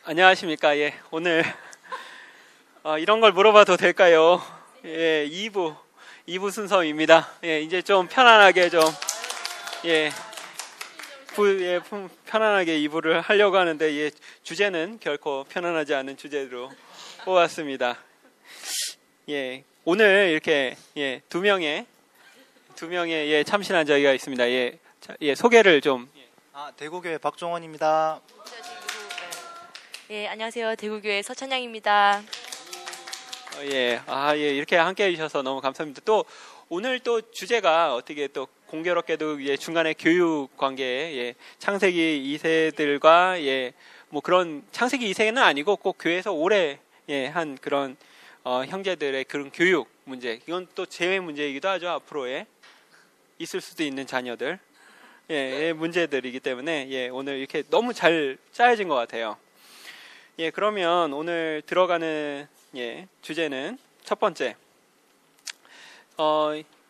안녕하십니까. 예, 오늘 이런 걸 물어봐도 될까요? 예, 2부 순서입니다. 예, 이제 좀 편안하게 좀 예, 편안하게 2부를 하려고 하는데 예, 주제는 결코 편안하지 않은 주제로 뽑았습니다. 예, 오늘 이렇게 예, 두 명의 예, 참신한 저희가 있습니다. 예, 소개를 좀. 대구교회 박종원입니다. 예, 안녕하세요. 대구교회 서찬양입니다. 예, 이렇게 함께 해주셔서 너무 감사합니다. 또, 오늘 또 주제가 어떻게 또 공교롭게도 예, 중간에 교육 관계에 예, 창세기 2세들과 예, 뭐 그런 창세기 2세는 아니고 꼭 교회에서 오래 예, 한 그런 형제들의 그런 교육 문제. 이건 또 재회 문제이기도 하죠. 앞으로에 있을 수도 있는 자녀들. 예, 문제들이기 때문에 예, 오늘 이렇게 너무 잘 짜여진 것 같아요. 예, 그러면 오늘 들어가는 예, 주제는 첫 번째.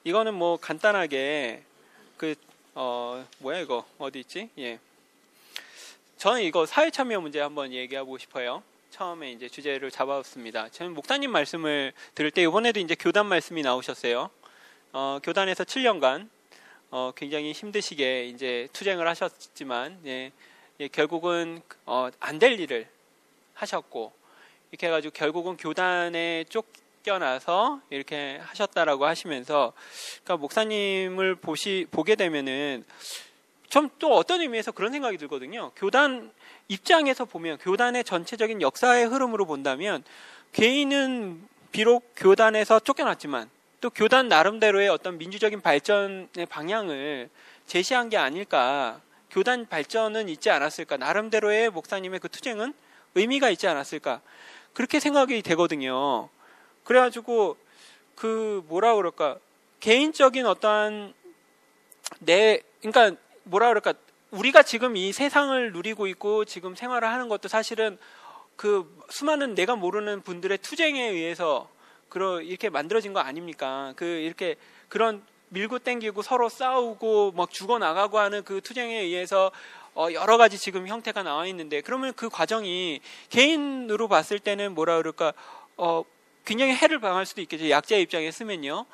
이거는 뭐 간단하게 뭐야 이거 어디 있지? 예. 저는 이거 사회참여 문제 한번 얘기하고 싶어요. 처음에 이제 주제를 잡아봤습니다. 저는 목사님 말씀을 들을 때 이번에도 이제 교단 말씀이 나오셨어요. 교단에서 7년간 굉장히 힘드시게 이제 투쟁을 하셨지만 예, 결국은 안 될 일을 하셨고 이렇게 해가지고 결국은 교단에 쫓겨나서 이렇게 하셨다라고 하시면서 그러니까 목사님을 보게 되면은 좀 또 어떤 의미에서 그런 생각이 들거든요. 교단 입장에서 보면 교단의 전체적인 역사의 흐름으로 본다면 개인은 비록 교단에서 쫓겨났지만 또 교단 나름대로의 어떤 민주적인 발전의 방향을 제시한 게 아닐까. 교단 발전은 있지 않았을까. 나름대로의 목사님의 그 투쟁은 의미가 있지 않았을까. 그렇게 생각이 되거든요. 그래가지고 뭐라 그럴까. 개인적인 어떠한 그러니까 뭐라 그럴까. 우리가 지금 이 세상을 누리고 있고 지금 생활을 하는 것도 사실은 그 수많은 내가 모르는 분들의 투쟁에 의해서 이렇게 만들어진 거 아닙니까? 이렇게 그런 밀고 땡기고 서로 싸우고 막 죽어나가고 하는 그 투쟁에 의해서 여러 가지 지금 형태가 나와 있는데 그러면 그 과정이 개인으로 봤을 때는 뭐라 그럴까 굉장히 해를 당할 수도 있겠죠. 약자의 입장에 쓰면요.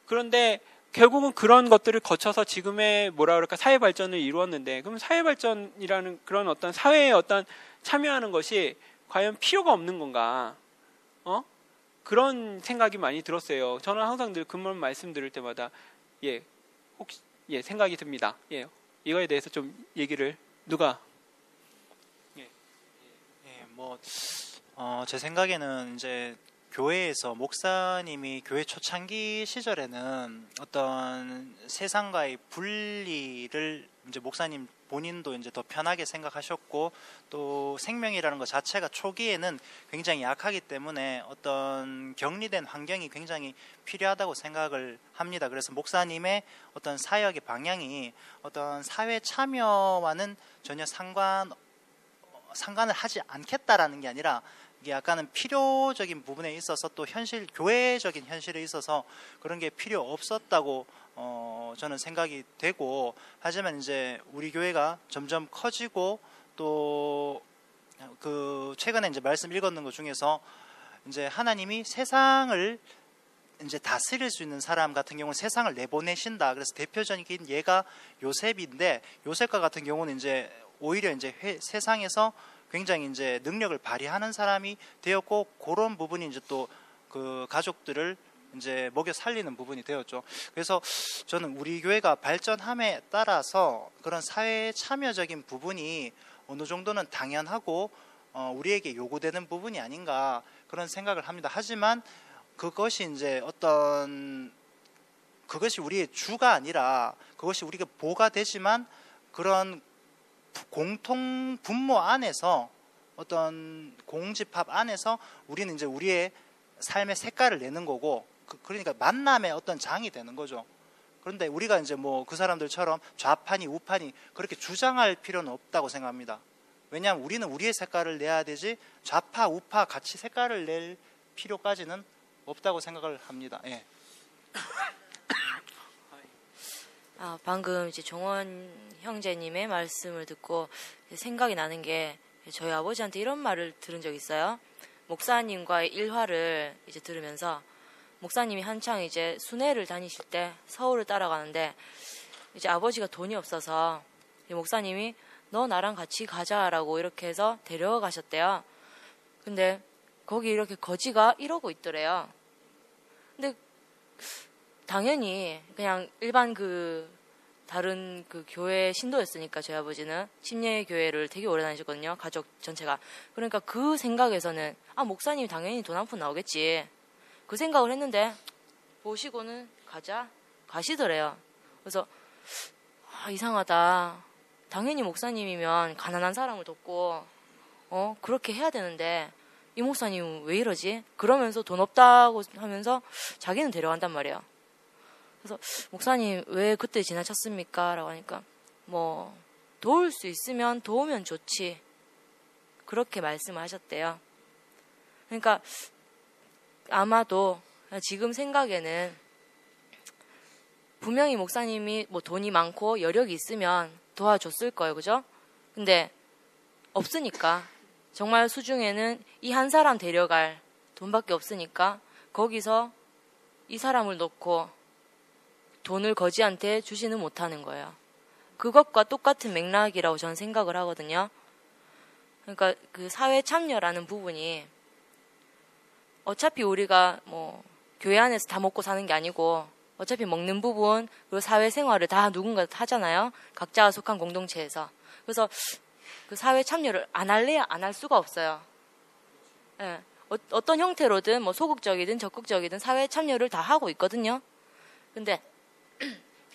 그런데 결국은 그런 것들을 거쳐서 지금의 뭐라 그럴까 사회 발전을 이루었는데 그럼 사회 발전이라는 그런 어떤 사회에 어떤 참여하는 것이 과연 필요가 없는 건가? 그런 생각이 많이 들었어요. 저는 항상 늘 그런 말씀 들을 때마다 혹시 생각이 듭니다. 예, 이거에 대해서 좀 얘기를 누가? 제 생각에는 이제 교회에서 목사님이 교회 초창기 시절에는 어떤 세상과의 분리를 이제 목사님 본인도 이제 더 편하게 생각하셨고 또 생명이라는 것 자체가 초기에는 굉장히 약하기 때문에 어떤 격리된 환경이 굉장히 필요하다고 생각을 합니다. 그래서 목사님의 어떤 사역의 방향이 어떤 사회 참여와는 전혀 상관을 하지 않겠다라는 게 아니라 이게 약간은 필요적인 부분에 있어서 또 교회적인 현실에 있어서 그런 게 필요 없었다고 저는 생각이 되고 하지만 이제 우리 교회가 점점 커지고 또 최근에 이제 말씀 읽었는 것 중에서 이제 하나님이 세상을 이제 다스릴 수 있는 사람 같은 경우는 세상을 내보내신다. 그래서 대표적인 예가 요셉인데 요셉과 같은 경우는 이제 오히려 이제 세상에서 굉장히 이제 능력을 발휘하는 사람이 되었고 그런 부분이 이제 또 그 가족들을 이제 먹여 살리는 부분이 되었죠. 그래서 저는 우리 교회가 발전함에 따라서 그런 사회 참여적인 부분이 어느 정도는 당연하고 우리에게 요구되는 부분이 아닌가 그런 생각을 합니다. 하지만 그것이 이제 그것이 우리의 주가 아니라 그것이 우리가 보가 되지만 그런 공통 분모 안에서 어떤 공집합 안에서 우리는 이제 우리의 삶의 색깔을 내는 거고 그러니까 만남의 어떤 장이 되는 거죠. 그런데 우리가 이제 뭐 그 사람들처럼 좌파니 우파니 그렇게 주장할 필요는 없다고 생각합니다. 왜냐하면 우리는 우리의 색깔을 내야 되지 좌파 우파 같이 색깔을 낼 필요까지는 없다고 생각을 합니다. 예. 방금 이제 종원 형제님의 말씀을 듣고 생각이 나는 게 저희 아버지한테 이런 말을 들은 적이 있어요. 목사님과의 일화를 이제 들으면서 목사님이 한창 이제 순회를 다니실 때 서울을 따라가는데 이제 아버지가 돈이 없어서 이 목사님이 너 나랑 같이 가자라고 이렇게 해서 데려가셨대요. 근데 거기 이렇게 거지가 이러고 있더래요. 근데 당연히 그냥 일반 다른 교회 신도였으니까 저희 아버지는 침례 교회를 되게 오래 다니셨거든요. 가족 전체가. 그러니까 그 생각에서는 목사님이 당연히 돈 한 푼 나오겠지. 그 생각을 했는데 보시고는 가시더래요. 그래서 이상하다. 당연히 목사님이면 가난한 사람을 돕고 그렇게 해야 되는데 이 목사님은 왜 이러지? 그러면서 돈 없다고 하면서 자기는 데려간단 말이에요. 그래서 목사님 왜 그때 지나쳤습니까? 라고 하니까 뭐 도울 수 있으면 도우면 좋지. 그렇게 말씀을 하셨대요. 그러니까 아마도 지금 생각에는 분명히 목사님이 뭐 돈이 많고 여력이 있으면 도와줬을 거예요. 그죠? 근데 없으니까 정말 수중에는 이 한 사람 데려갈 돈밖에 없으니까 거기서 이 사람을 놓고 돈을 거지한테 주지는 못하는 거예요. 그것과 똑같은 맥락이라고 저는 생각을 하거든요. 그러니까 그 사회 참여라는 부분이 어차피 우리가 뭐 교회 안에서 다 먹고 사는 게 아니고 어차피 먹는 부분 그리고 사회생활을 다 누군가 하잖아요. 각자가 속한 공동체에서. 그래서 그 사회 참여를 안 할래야 안 할 수가 없어요. 예. 어떤 형태로든 뭐 소극적이든 적극적이든 사회 참여를 다 하고 있거든요. 근데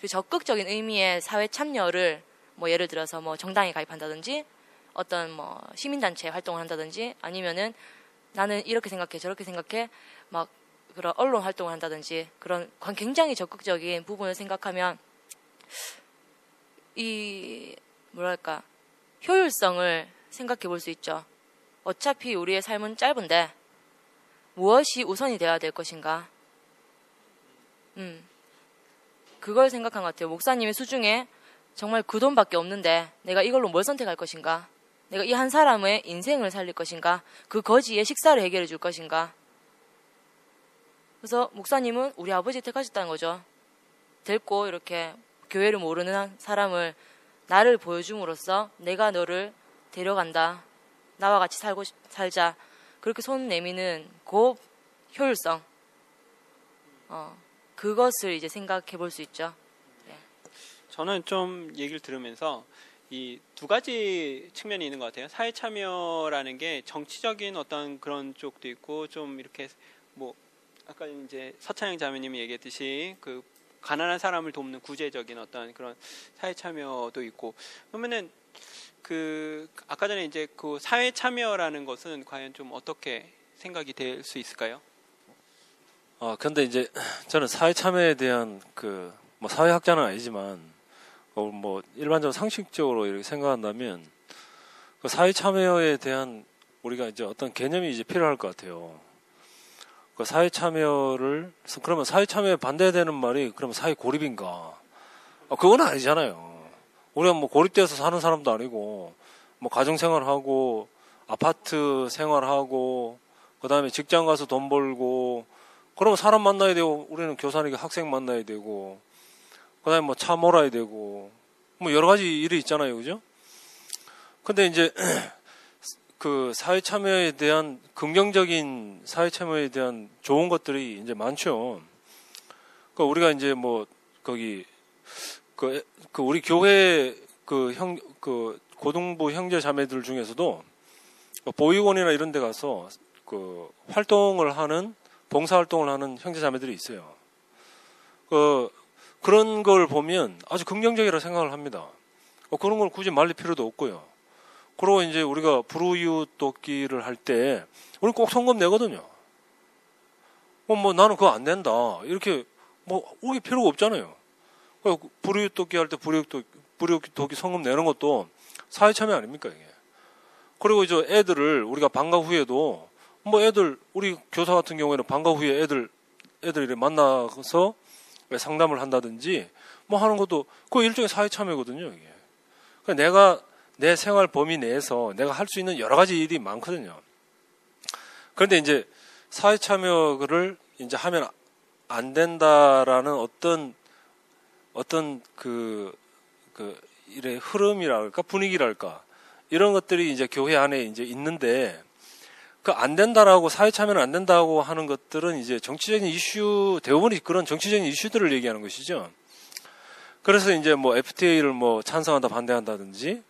그 적극적인 의미의 사회 참여를 뭐 예를 들어서 뭐 정당에 가입한다든지 어떤 뭐 시민단체 활동을 한다든지 아니면은 나는 이렇게 생각해 저렇게 생각해 막 그런 언론 활동을 한다든지 그런 굉장히 적극적인 부분을 생각하면 이 뭐랄까 효율성을 생각해 볼 수 있죠. 어차피 우리의 삶은 짧은데 무엇이 우선이 되어야 될 것인가? 그걸 생각한 것 같아요. 목사님의 수중에 정말 그 돈밖에 없는데 내가 이걸로 뭘 선택할 것인가? 내가 이 한 사람의 인생을 살릴 것인가? 그 거지의 식사를 해결해 줄 것인가? 그래서 목사님은 우리 아버지 택하셨다는 거죠. 데리고 이렇게 교회를 모르는 사람을 나를 보여줌으로써 내가 너를 데려간다. 나와 같이 살자. 그렇게 손 내미는 그 효율성. 그것을 이제 생각해 볼 수 있죠. 네. 저는 좀 얘기를 들으면서 이 두 가지 측면이 있는 것 같아요. 사회 참여라는 게 정치적인 어떤 그런 쪽도 있고 좀 이렇게 뭐 아까 이제 서찬영 자매님이 얘기했듯이 그 가난한 사람을 돕는 구제적인 어떤 그런 사회 참여도 있고 그러면은 그 아까 전에 이제 그 사회 참여라는 것은 과연 좀 어떻게 생각이 될 수 있을까요? 근데 이제 저는 사회 참여에 대한 뭐 사회학자는 아니지만 뭐 일반적으로 상식적으로 이렇게 생각한다면 그 사회 참여에 대한 우리가 이제 어떤 개념이 이제 필요할 것 같아요. 그 사회 참여를 그러면 사회 참여에 반대되는 말이 그러면 사회 고립인가? 그건 아니잖아요. 우리가 뭐 고립돼서 사는 사람도 아니고 뭐 가정 생활하고 아파트 생활하고 그다음에 직장 가서 돈 벌고 그러면 사람 만나야 되고 우리는 교사니까 학생 만나야 되고 그다음에 뭐 차 몰아야 되고 뭐 여러 가지 일이 있잖아요, 그죠? 근데 이제 그 사회 참여에 대한 긍정적인 사회 참여에 대한 좋은 것들이 이제 많죠. 그 우리가 이제 뭐 거기 그 우리 교회 그 고등부 형제 자매들 중에서도 보육원이나 이런 데 가서 그 활동을 하는 봉사 활동을 하는 형제 자매들이 있어요. 그런 걸 보면 아주 긍정적이라 생각을 합니다. 그런 걸 굳이 말릴 필요도 없고요. 그리고 이제 우리가 불우이웃 돕기를 할 때 우리 꼭 성금 내거든요. 뭐 나는 그거 안 낸다. 이렇게 뭐 우리 필요가 없잖아요. 불우이웃 돕기 할 때 불우이웃 돕기 성금 내는 것도 사회 참여 아닙니까, 이게? 그리고 이제 애들을 우리가 방과 후에도 뭐 우리 교사 같은 경우에는 방과 후에 애들이 만나서 상담을 한다든지 뭐 하는 것도 그 일종의 사회 참여거든요, 이게. 그러니까 내 생활 범위 내에서 내가 할 수 있는 여러 가지 일이 많거든요. 그런데 이제 사회 참여를 이제 하면 안 된다라는 어떤 이래 흐름이랄까 분위기랄까 이런 것들이 이제 교회 안에 이제 있는데 그 안 된다라고 사회 참여는 안 된다고 하는 것들은 이제 정치적인 이슈 대부분이 그런 정치적인 이슈들을 얘기하는 것이죠. 그래서 이제 뭐 FTA를 뭐 찬성한다 반대한다든지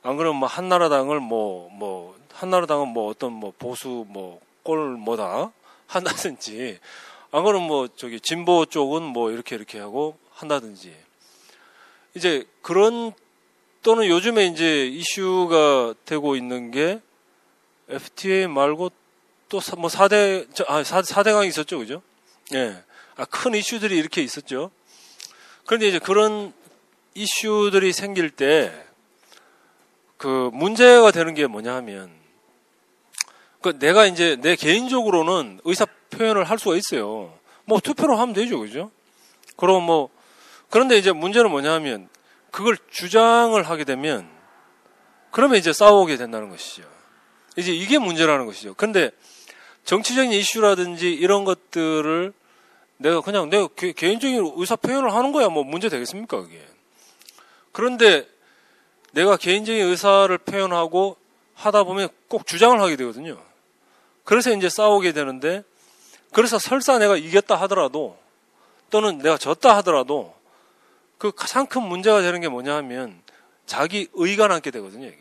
안 그러면 뭐 한나라당을 한나라당은 뭐 어떤 뭐 보수 뭐 꼴 뭐다 한다든지 안 그러면 뭐 저기 진보 쪽은 뭐 이렇게 하고 한다든지 이제 그런 또는 요즘에 이제 이슈가 되고 있는 게 FTA 말고 또 뭐 4대강이 있었죠. 그죠? 예. 큰 이슈들이 이렇게 있었죠. 그런데 이제 그런 이슈들이 생길 때 그 문제가 되는 게 뭐냐 하면 그 내가 이제 내 개인적으로는 의사 표현을 할 수가 있어요. 뭐 투표로 하면 되죠. 그죠? 그럼 뭐 그런데 이제 문제는 뭐냐 하면 그걸 주장을 하게 되면 그러면 이제 싸우게 된다는 것이죠. 이제 이게 문제라는 것이죠. 근데 정치적인 이슈라든지 이런 것들을 내가 개인적인 의사 표현을 하는 거야 뭐 문제 되겠습니까 그게. 그런데 내가 개인적인 의사를 표현하고 하다 보면 꼭 주장을 하게 되거든요. 그래서 이제 싸우게 되는데 그래서 설사 내가 이겼다 하더라도 또는 내가 졌다 하더라도 그 가장 큰 문제가 되는 게 뭐냐 하면 자기 의가 남게 되거든요. 이게.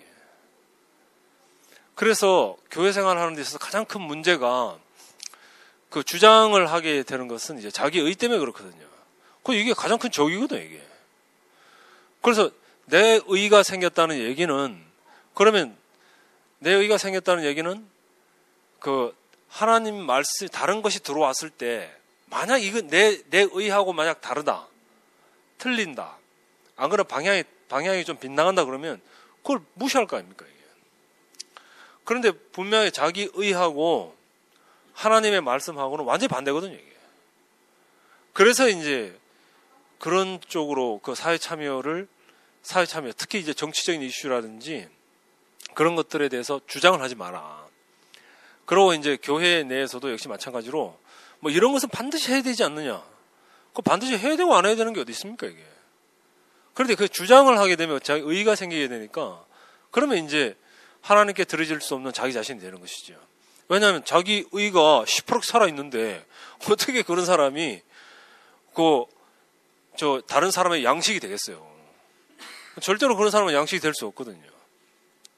그래서 교회 생활을 하는 데 있어서 가장 큰 문제가 그 주장을 하게 되는 것은 이제 자기 의 때문에 그렇거든요. 이게 가장 큰 적이거든요, 이게. 그래서 내 의가 생겼다는 얘기는 그러면 내 의가 생겼다는 얘기는 그 하나님 말씀 다른 것이 들어왔을 때 만약 이거 내 의하고 만약 다르다. 틀린다. 안 그러면 방향이 좀 빗나간다 그러면 그걸 무시할 거 아닙니까, 이게. 그런데 분명히 자기 의하고 하나님의 말씀하고는 완전히 반대거든요, 이게. 그래서 이제 그런 쪽으로 그 사회 참여, 특히 이제 정치적인 이슈라든지 그런 것들에 대해서 주장을 하지 마라. 그리고 이제 교회 내에서도 역시 마찬가지로 뭐 이런 것은 반드시 해야 되지 않느냐. 그거 반드시 해야 되고 안 해야 되는 게 어디 있습니까, 이게. 그런데 그 주장을 하게 되면 자기 의의가 생기게 되니까 그러면 이제 하나님께 드려질 수 없는 자기 자신이 되는 것이죠. 왜냐하면 자기 의가 10% 살아있는데 어떻게 그런 사람이 다른 사람의 양식이 되겠어요. 절대로 그런 사람은 양식이 될 수 없거든요.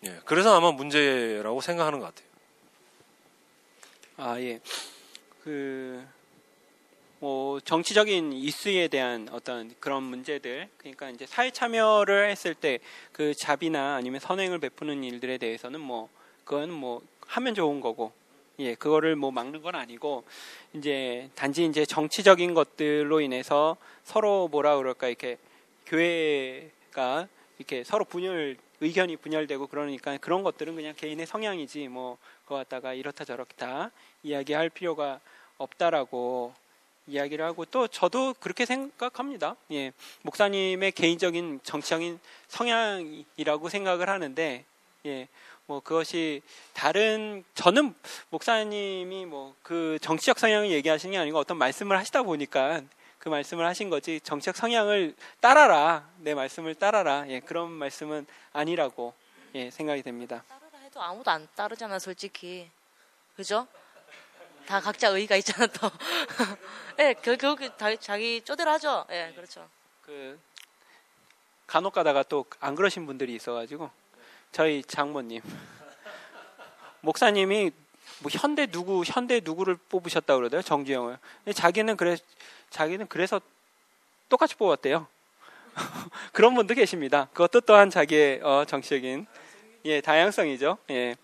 예, 그래서 아마 문제라고 생각하는 것 같아요. 예. 정치적인 이슈에 대한 어떤 그런 문제들, 그러니까 이제 사회 참여를 했을 때 그 자비나 아니면 선행을 베푸는 일들에 대해서는 그건 하면 좋은 거고, 예, 그거를 막는 건 아니고, 이제 단지 이제 정치적인 것들로 인해서 서로 이렇게 교회가 이렇게 서로 의견이 분열되고 그러니까 그런 것들은 그냥 개인의 성향이지 그거 갖다가 이렇다 저렇다 이야기할 필요가 없다라고 이야기를 하고, 또 저도 그렇게 생각합니다. 예, 목사님의 개인적인 정치적인 성향이라고 생각을 하는데, 예, 그것이 저는 목사님이 그 정치적 성향을 얘기하시는 게 아니고 어떤 말씀을 하시다 보니까 그 말씀을 하신 거지, 정치적 성향을 따라라, 내 말씀을 따라라, 예, 그런 말씀은 아니라고, 예, 생각이 됩니다. 따르라 해도 아무도 안 따르잖아, 솔직히. 그죠? 다 각자 의의가 있잖아, 또. 예, 자기 쪼대로 하죠. 예, 그렇죠. 간혹 가다가 또 안 그러신 분들이 있어가지고, 저희 장모님. 목사님이 현대 누구를 뽑으셨다고 그러더라고요, 정주영을. 근데 자기는 그래서 똑같이 뽑았대요. 그런 분도 계십니다. 그것도 또한 자기의 정치적인, 예, 다양성이죠. 예.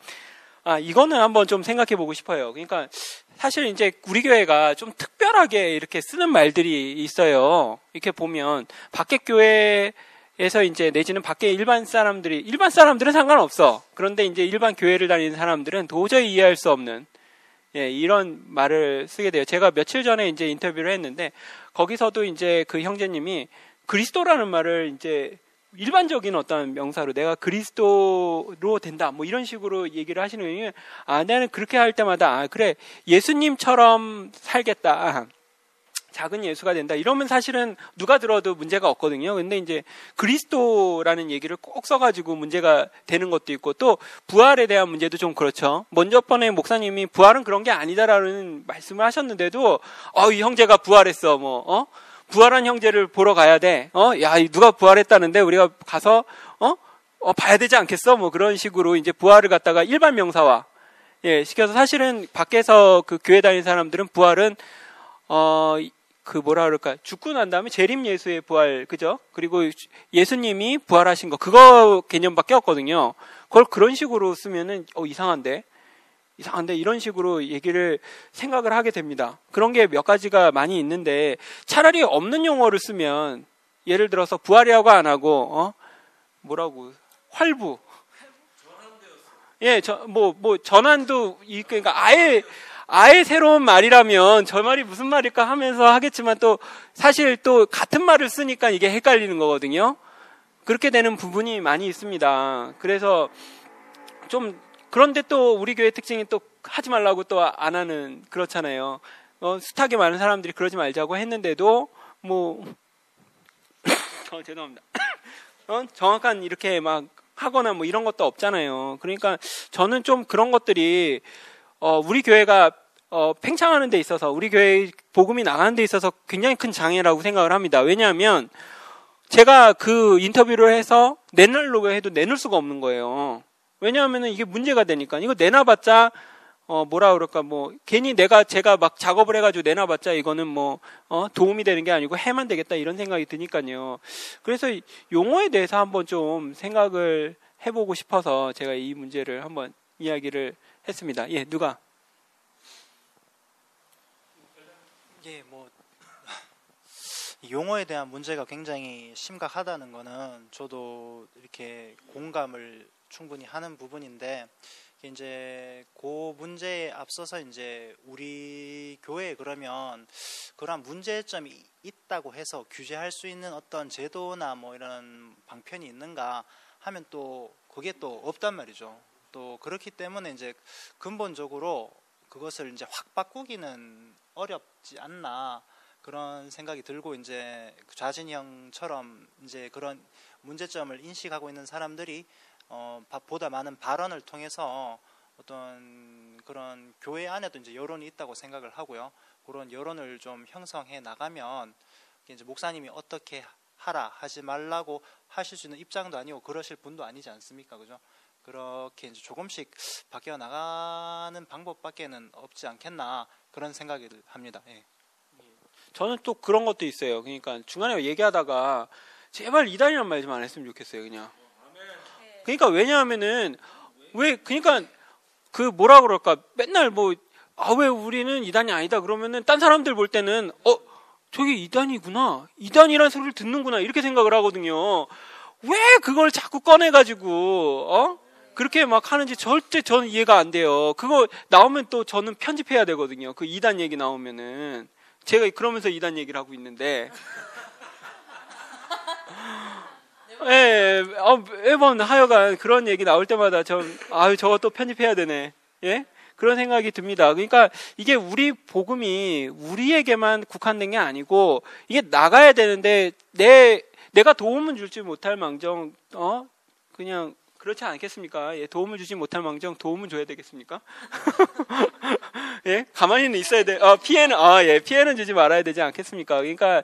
이거는 한번 좀 생각해 보고 싶어요. 그러니까 사실 이제 우리 교회가 좀 특별하게 이렇게 쓰는 말들이 있어요. 이렇게 보면 밖에 교회에서 이제 내지는 밖에 일반 사람들은 상관없어. 그런데 이제 일반 교회를 다니는 사람들은 도저히 이해할 수 없는, 예, 이런 말을 쓰게 돼요. 제가 며칠 전에 이제 인터뷰를 했는데 거기서도 이제 그 형제님이 그리스도라는 말을 이제 일반적인 어떤 명사로 내가 그리스도로 된다 뭐 이런 식으로 얘기를 하시는 거예요. 나는 그렇게 할 때마다 그래 예수님처럼 살겠다. 작은 예수가 된다. 이러면 사실은 누가 들어도 문제가 없거든요. 근데 이제 그리스도라는 얘기를 꼭 써가지고 문제가 되는 것도 있고 또 부활에 대한 문제도 좀 그렇죠. 먼저 번에 목사님이 부활은 그런 게 아니다라는 말씀을 하셨는데도 이 형제가 부활했어. 부활한 형제를 보러 가야 돼. 야, 누가 부활했다는데 우리가 가서 봐야 되지 않겠어? 뭐 그런 식으로 이제 부활을 갖다가 일반 명사화 시켜서 사실은 밖에서 그 교회 다니는 사람들은 부활은 뭐라 그럴까 죽고 난 다음에 재림 예수의 부활 그죠? 그리고 예수님이 부활하신 거 그거 개념밖에 없거든요. 그걸 그런 식으로 쓰면은 이상한데 이런 식으로 얘기를 생각을 하게 됩니다. 그런 게 몇 가지가 많이 있는데 차라리 없는 용어를 쓰면 예를 들어서 부활이라고 안 하고 뭐라고 활부 전환도 그러니까 아예 새로운 말이라면 저 말이 무슨 말일까 하면서 하겠지만 또 사실 또 같은 말을 쓰니까 이게 헷갈리는 거거든요. 그렇게 되는 부분이 많이 있습니다. 그래서 좀 그런데 또 우리 교회 특징이 또 하지 말라고 또 안 하는 그렇잖아요. 숱하게 많은 사람들이 그러지 말자고 했는데도 죄송합니다. 정확한 이렇게 막 하거나 뭐 이런 것도 없잖아요. 그러니까 저는 좀 그런 것들이 우리 교회가 팽창하는 데 있어서 우리 교회 복음이 나가는 데 있어서 굉장히 큰 장애라고 생각을 합니다. 왜냐하면 제가 그 인터뷰를 해서 내놓으려고 해도 내놓을 수가 없는 거예요. 왜냐하면 이게 문제가 되니까 이거 내놔봤자 괜히 제가 막 작업을 해가지고 내놔봤자 이거는 도움이 되는 게 아니고 해만 되겠다 이런 생각이 드니까요. 그래서 용어에 대해서 한번 좀 생각을 해보고 싶어서 제가 이 문제를 한번 이야기를 했습니다. 누가? 용어에 대한 문제가 굉장히 심각하다는 거는 저도 이렇게 공감을 충분히 하는 부분인데 이제 그 문제에 앞서서 이제 우리 교회에 그러면 그런 문제점이 있다고 해서 규제할 수 있는 어떤 제도나 뭐 이런 방편이 있는가 하면 또 그게 또 없단 말이죠. 또 그렇기 때문에 이제 근본적으로 그것을 이제 확 바꾸기는 어렵지 않나 그런 생각이 들고 이제 좌진이 형처럼 이제 그런 문제점을 인식하고 있는 사람들이 보다 많은 발언을 통해서 어떤 그런 교회 안에도 이제 여론이 있다고 생각을 하고요. 그런 여론을 좀 형성해 나가면 이제 목사님이 어떻게 하라 하지 말라고 하실 수 있는 입장도 아니고 그러실 분도 아니지 않습니까, 그죠? 그렇게 이제 조금씩 바뀌어 나가는 방법밖에는 없지 않겠나 그런 생각을 합니다. 저는 또 그런 것도 있어요. 그러니까 중간에 얘기하다가 제발 이단이란 말 좀 안 했으면 좋겠어요, 그냥. 그러니까 왜냐하면은 그러니까 뭐라 그럴까 맨날 왜 우리는 이단이 아니다 그러면은 딴 사람들 볼 때는 저게 이단이구나 이단이란 소리를 듣는구나 이렇게 생각을 하거든요. 왜 그걸 자꾸 꺼내가지고 그렇게 막 하는지 절대 저는 이해가 안 돼요. 그거 나오면 또 저는 편집해야 되거든요. 그 이단 얘기 나오면은 제가 그러면서 이단 얘기를 하고 있는데. 매번 하여간 그런 얘기 나올 때마다 저거 또 편집해야 되네. 그런 생각이 듭니다. 그러니까 이게 우리 복음이 우리에게만 국한된 게 아니고 이게 나가야 되는데 내가 도움은 줄지 못할 망정 그냥 그렇지 않겠습니까? 도움을 주지 못할 망정 도움은 줘야 되겠습니까? 가만히는 있어야 돼. 피해는 주지 말아야 되지 않겠습니까? 그러니까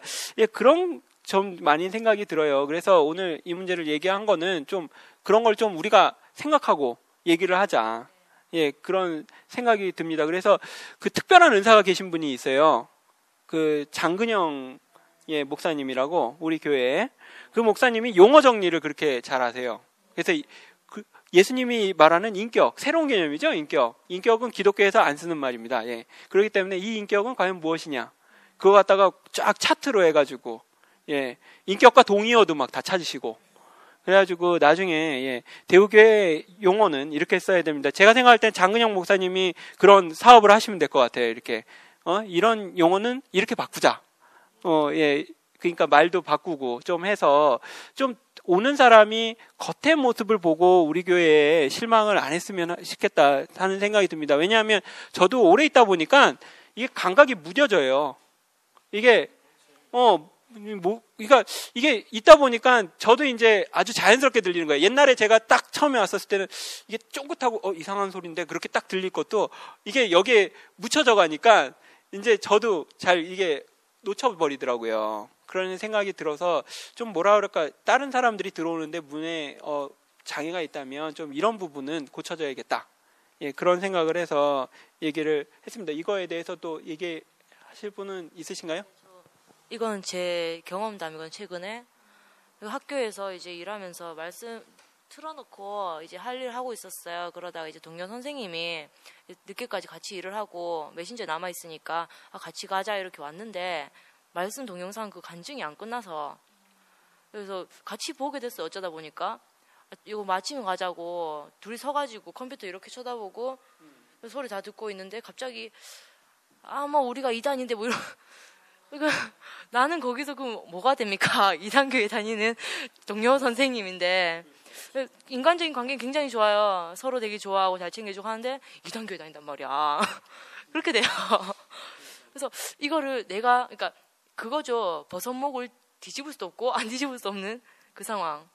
그런 좀 많이 생각이 들어요. 그래서 오늘 이 문제를 얘기한 거는 좀 그런 걸 좀 우리가 생각하고 얘기를 하자. 그런 생각이 듭니다. 그래서 그 특별한 은사가 계신 분이 있어요. 그 장근영 목사님이라고 우리 교회에 그 목사님이 용어 정리를 그렇게 잘 하세요. 그래서 예수님이 말하는 인격, 새로운 개념이죠. 인격은 기독교에서 안 쓰는 말입니다. 그렇기 때문에 이 인격은 과연 무엇이냐? 그거 갖다가 쫙 차트로 해가지고 인격과 동의어도 막 다 찾으시고 그래가지고 나중에 대우교회 용어는 이렇게 써야 됩니다. 제가 생각할 땐 장근영 목사님이 그런 사업을 하시면 될 것 같아요. 이렇게 이런 용어는 이렇게 바꾸자. 그러니까 말도 바꾸고 좀 해서 좀 오는 사람이 겉의 모습을 보고 우리 교회에 실망을 안 했으면 좋겠다 하는 생각이 듭니다. 왜냐하면 저도 오래 있다 보니까 이게 감각이 무뎌져요. 이게 그러니까 이게 있다 보니까 저도 이제 아주 자연스럽게 들리는 거예요. 옛날에 제가 딱 처음에 왔었을 때는 이게 쫑긋하고 이상한 소리인데 그렇게 딱 들릴 것도 이게 여기에 묻혀져 가니까 이제 저도 잘 이게 놓쳐버리더라고요. 그런 생각이 들어서 좀 뭐라 그럴까, 다른 사람들이 들어오는데 문에 장애가 있다면 좀 이런 부분은 고쳐져야겠다. 예, 그런 생각을 해서 얘기를 했습니다. 이거에 대해서 또 얘기하실 분은 있으신가요? 이건 제 경험담이건 최근에 학교에서 이제 일하면서 말씀 틀어놓고 이제 할 일 하고 있었어요. 그러다가 이제 동료 선생님이 늦게까지 같이 일을 하고 메신저 남아 있으니까 같이 가자 이렇게 왔는데 말씀 동영상 그 간증이 안 끝나서 그래서 같이 보게 됐어요. 어쩌다 보니까 이거 마치면 가자고 둘이 서가지고 컴퓨터 이렇게 쳐다보고 소리 다 듣고 있는데 갑자기 뭐 우리가 2단인데 뭐 이런 그러니까 나는 거기서 그 뭐가 됩니까? 2단교에 다니는 동료 선생님인데 인간적인 관계는 굉장히 좋아요. 서로 되게 좋아하고 잘 챙겨주고 하는데 2단교에 다닌단 말이야. 그렇게 돼요. 그래서 이거를 내가 그러니까 그거죠. 버섯목을 뒤집을 수도 없고 안 뒤집을 수 없는 그 상황.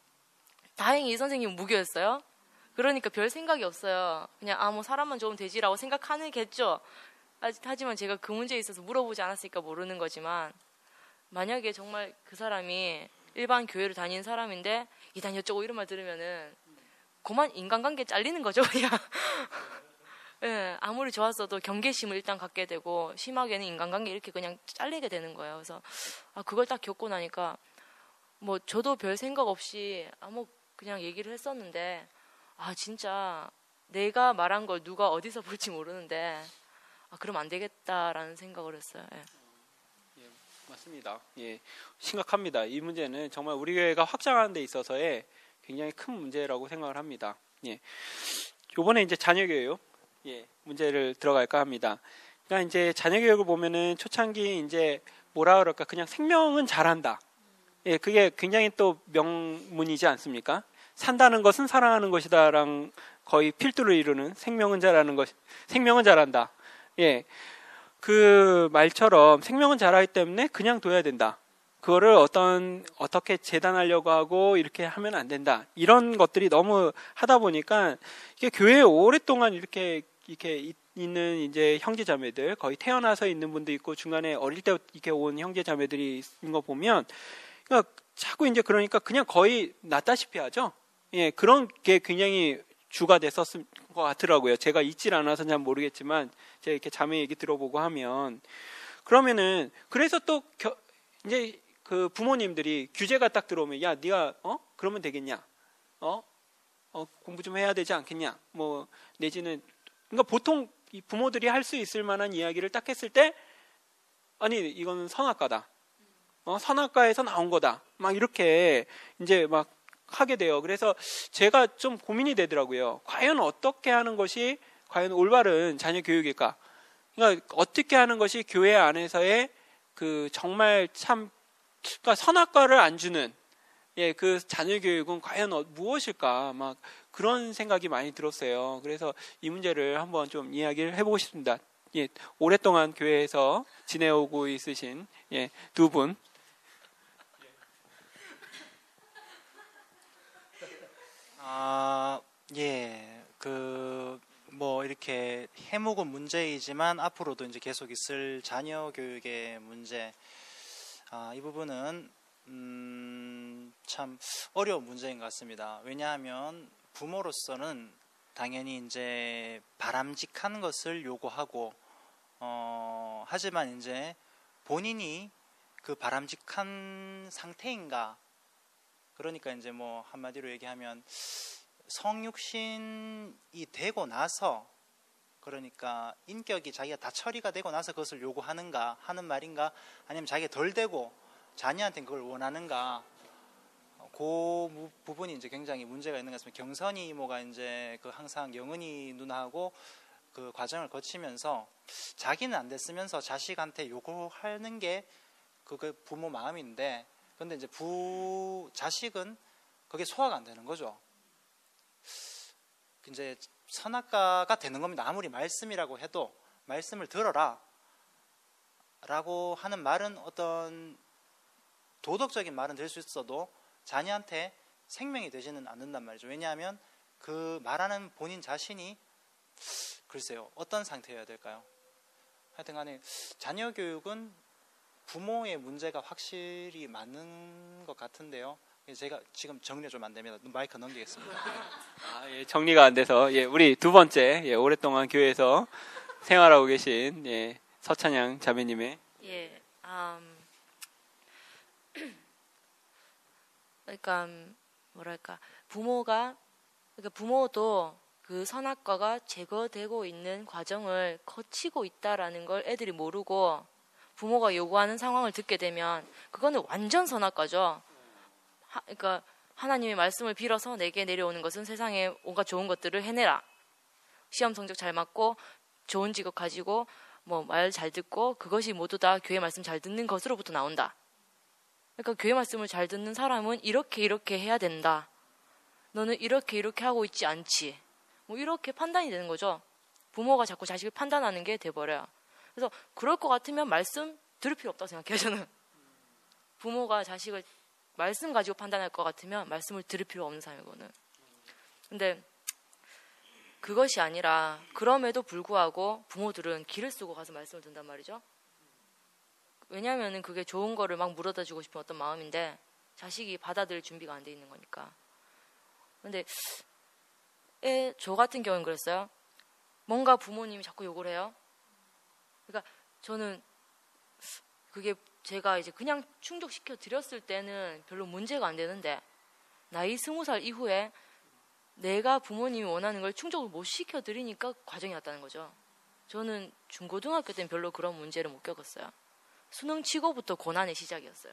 다행히 이 선생님은 무교였어요. 그러니까 별 생각이 없어요. 그냥 뭐 사람만 좋으면 되지라고 생각하는 겠죠. 하지만 제가 그 문제에 있어서 물어보지 않았으니까 모르는 거지만 만약에 정말 그 사람이 일반 교회를 다니는 사람인데 이단 여쩌고 이런 말 들으면은 그만 인간관계 잘리는 거죠. 그냥 예, 아무리 좋았어도 경계심을 일단 갖게 되고 심하게는 인간관계 이렇게 그냥 잘리게 되는 거예요. 그래서 그걸 딱 겪고 나니까 뭐 저도 별 생각 없이 뭐 그냥 얘기를 했었는데 진짜 내가 말한 걸 누가 어디서 볼지 모르는데 그럼 안 되겠다라는 생각을 했어요. 예. 예, 맞습니다. 예, 심각합니다. 이 문제는 정말 우리 교회가 확장하는 데 있어서의 굉장히 큰 문제라고 생각을 합니다. 예. 요번에 이제 자녀교육 문제를 들어갈까 합니다. 그러니까 이제 자녀교육을 보면은 초창기 이제 뭐라 그럴까, 그냥 생명은 잘한다. 예, 그게 굉장히 또 명문이지 않습니까? 산다는 것은 사랑하는 것이다랑 거의 필두를 이루는 생명은 잘한다. 예, 그 말처럼 생명은 잘하기 때문에 그냥 둬야 된다. 그거를 어떻게 재단하려고 하고 이렇게 하면 안 된다. 이런 것들이 너무 하다 보니까 이게 교회에 오랫동안 이렇게 있는 이제 형제자매들, 거의 태어나서 있는 분도 있고 중간에 어릴 때 이렇게 온 형제자매들이 있는 거 보면, 그러니까 자꾸 이제 그러니까 그냥 거의 낫다시피 하죠. 예, 그런 게 굉장히 주가 됐었을 것 같더라고요. 제가 있질 않아서 잘 모르겠지만 제가 이렇게 자매 얘기 들어보고 하면, 그러면은 그래서 또 이제 그 부모님들이 규제가 딱 들어오면 야, 네가 그러면 되겠냐? 공부 좀 해야 되지 않겠냐? 뭐 내지는, 그러니까 보통 이 부모들이 할 수 있을 만한 이야기를 딱 했을 때, 아니 이거는 선악과다. 선악과에서 나온 거다. 막 이렇게 이제 막 하게 돼요. 그래서 제가 좀 고민이 되더라고요. 과연 어떻게 하는 것이 과연 올바른 자녀 교육일까? 그러니까 어떻게 하는 것이 교회 안에서의 그 정말 참, 그러니까 선악과를 안 주는 그 자녀 교육은 과연 무엇일까? 막 그런 생각이 많이 들었어요. 그래서 이 문제를 한번 좀 이야기를 해보고 싶습니다. 예, 오랫동안 교회에서 지내오고 있으신 두 분. 뭐 이렇게 해묵은 문제이지만 앞으로도 이제 계속 있을 자녀 교육의 문제, 이 부분은 참 어려운 문제인 것 같습니다. 왜냐하면 부모로서는 당연히 이제 바람직한 것을 요구하고, 하지만 이제 본인이 그 바람직한 상태인가? 그러니까 이제 뭐 한마디로 얘기하면 성육신이 되고 나서, 그러니까 인격이 자기가 다 처리가 되고 나서 그것을 요구하는가 하는 말인가, 아니면 자기가 덜 되고 자녀한테는 그걸 원하는가, 그 부분이 이제 굉장히 문제가 있는 것 같습니다. 경선이 이모가 이제 그 항상 영은이 누나하고 그 과정을 거치면서 자기는 안 됐으면서 자식한테 요구하는 게 그게 부모 마음인데, 근데 이제 자식은 그게 소화가 안 되는 거죠. 이제 선악과가 되는 겁니다. 아무리 말씀이라고 해도 말씀을 들어라 라고 하는 말은 어떤 도덕적인 말은 될 수 있어도 자녀한테 생명이 되지는 않는단 말이죠. 왜냐하면 그 말하는 본인 자신이 글쎄요 어떤 상태여야 될까요? 하여튼 간에 자녀 교육은 부모의 문제가 확실히 맞는 것 같은데요. 제가 지금 정리가 좀 안 됩니다. 마이크 넘기겠습니다. 예, 정리가 안 돼서 우리 두 번째 오랫동안 교회에서 생활하고 계신 서찬양 자매님의 예, 그러니까 뭐랄까 부모도 그 선악과가 제거되고 있는 과정을 거치고 있다라는 걸 애들이 모르고 부모가 요구하는 상황을 듣게 되면 그거는 완전 선악과죠. 그러니까 하나님의 말씀을 빌어서 내게 내려오는 것은 세상에 온갖 좋은 것들을 해내라. 시험 성적 잘 맞고 좋은 직업 가지고 뭐 말 잘 듣고 그것이 모두 다 교회 말씀 잘 듣는 것으로부터 나온다. 그러니까 교회 말씀을 잘 듣는 사람은 이렇게 해야 된다. 너는 이렇게 하고 있지 않지. 뭐 이렇게 판단이 되는 거죠. 부모가 자꾸 자식을 판단하는 게 돼버려요. 그래서 그럴 것 같으면 말씀 들을 필요 없다고 생각해요. 저는 부모가 자식을 말씀 가지고 판단할 것 같으면 말씀을 들을 필요 없는 사람이거든. 근데 그것이 아니라 그럼에도 불구하고 부모들은 기를 쓰고 가서 말씀을 듣는단 말이죠. 왜냐하면 그게 좋은 거를 막 물어다 주고 싶은 어떤 마음인데 자식이 받아들일 준비가 안 돼 있는 거니까. 근데 저 같은 경우는 그랬어요. 뭔가 부모님이 자꾸 욕을 해요. 그러니까 저는 그게 제가 이제 그냥 충족시켜 드렸을 때는 별로 문제가 안 되는데 나이 20살 이후에 내가 부모님이 원하는 걸 충족을 못 시켜 드리니까 과정이 왔다는 거죠. 저는 중고등학교 때는 별로 그런 문제를 못 겪었어요. 수능 치고부터 고난의 시작이었어요.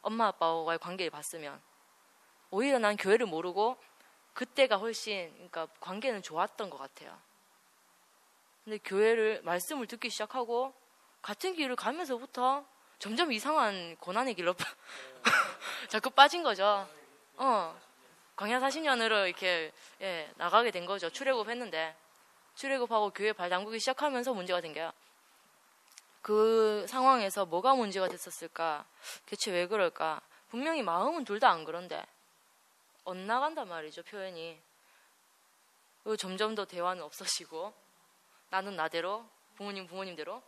엄마 아빠와의 관계를 봤으면 오히려 난 교회를 모르고 그때가 훨씬 그러니까 관계는 좋았던 것 같아요. 근데 교회를 말씀을 듣기 시작하고 같은 길을 가면서부터 점점 이상한 고난의 길로 자꾸 빠진 거죠. 광야 40년으로 이렇게 나가게 된 거죠. 출애굽했는데 출애굽하고 교회 발 담그기 시작하면서 문제가 생겨요. 그 상황에서 뭐가 문제가 됐었을까? 대체 왜 그럴까? 분명히 마음은 둘 다 안 그런데 엇나간단 말이죠. 표현이. 그리고 점점 더 대화는 없어지고 나는 나대로 부모님대로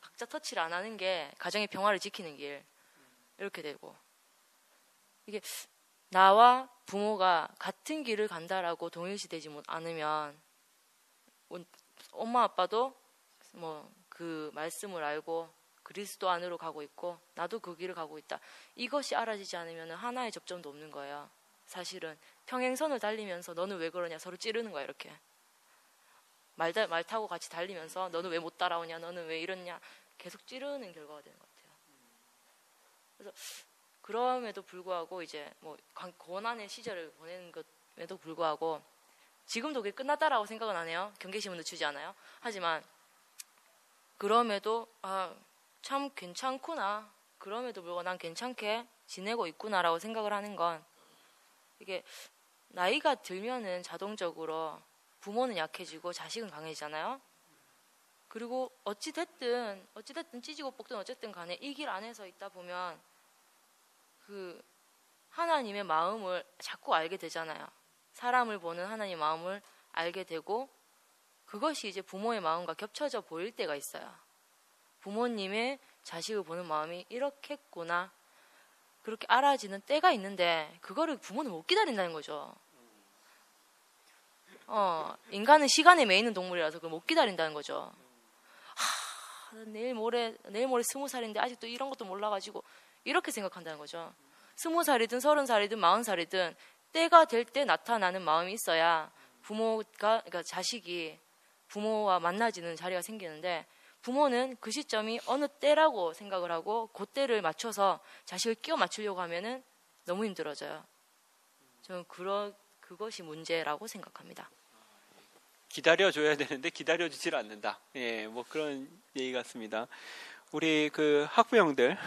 각자 터치를 안 하는 게 가정의 평화를 지키는 길 이렇게 되고 이게 나와 부모가 같은 길을 간다라고 동일시되지 않으면 엄마 아빠도 뭐 그 말씀을 알고 그리스도 안으로 가고 있고 나도 그 길을 가고 있다. 이것이 알아지지 않으면 하나의 접점도 없는 거예요. 사실은 평행선을 달리면서 너는 왜 그러냐 서로 찌르는 거야. 이렇게 말 타고 같이 달리면서 너는 왜 못 따라오냐 너는 왜 이러냐 계속 찌르는 결과가 되는 것 같아요. 그래서 그럼에도 불구하고 이제 뭐 고난의 시절을 보내는 것에도 불구하고 지금도 그게 끝났다라고 생각은 안 해요. 경계심은 늦추지 않아요. 하지만 그럼에도 참 괜찮구나. 그럼에도 불구하고 난 괜찮게 지내고 있구나라고 생각을 하는 건 이게 나이가 들면은 자동적으로 부모는 약해지고 자식은 강해지잖아요. 그리고 어찌됐든 찌지고 볶든 어쨌든 간에 이 길 안에서 있다 보면 그 하나님의 마음을 자꾸 알게 되잖아요. 사람을 보는 하나님의 마음을 알게 되고 그것이 이제 부모의 마음과 겹쳐져 보일 때가 있어요. 부모님의 자식을 보는 마음이 이렇겠구나. 그렇게 알아지는 때가 있는데 그거를 부모는 못 기다린다는 거죠. 인간은 시간에 매이는 동물이라서 그걸 못 기다린다는 거죠. 내일 모레 20살인데 아직도 이런 것도 몰라가지고 이렇게 생각한다는 거죠. 20살이든 30살이든 40살이든 때가 될 때 나타나는 마음이 있어야 그러니까 자식이 부모와 만나지는 자리가 생기는데 부모는 그 시점이 어느 때라고 생각을 하고 그 때를 맞춰서 자식을 끼워 맞추려고 하면은 너무 힘들어져요. 저는 그것이 문제라고 생각합니다. 기다려줘야 되는데 기다려주질 않는다. 뭐 그런 얘기 같습니다. 우리 그 학부형들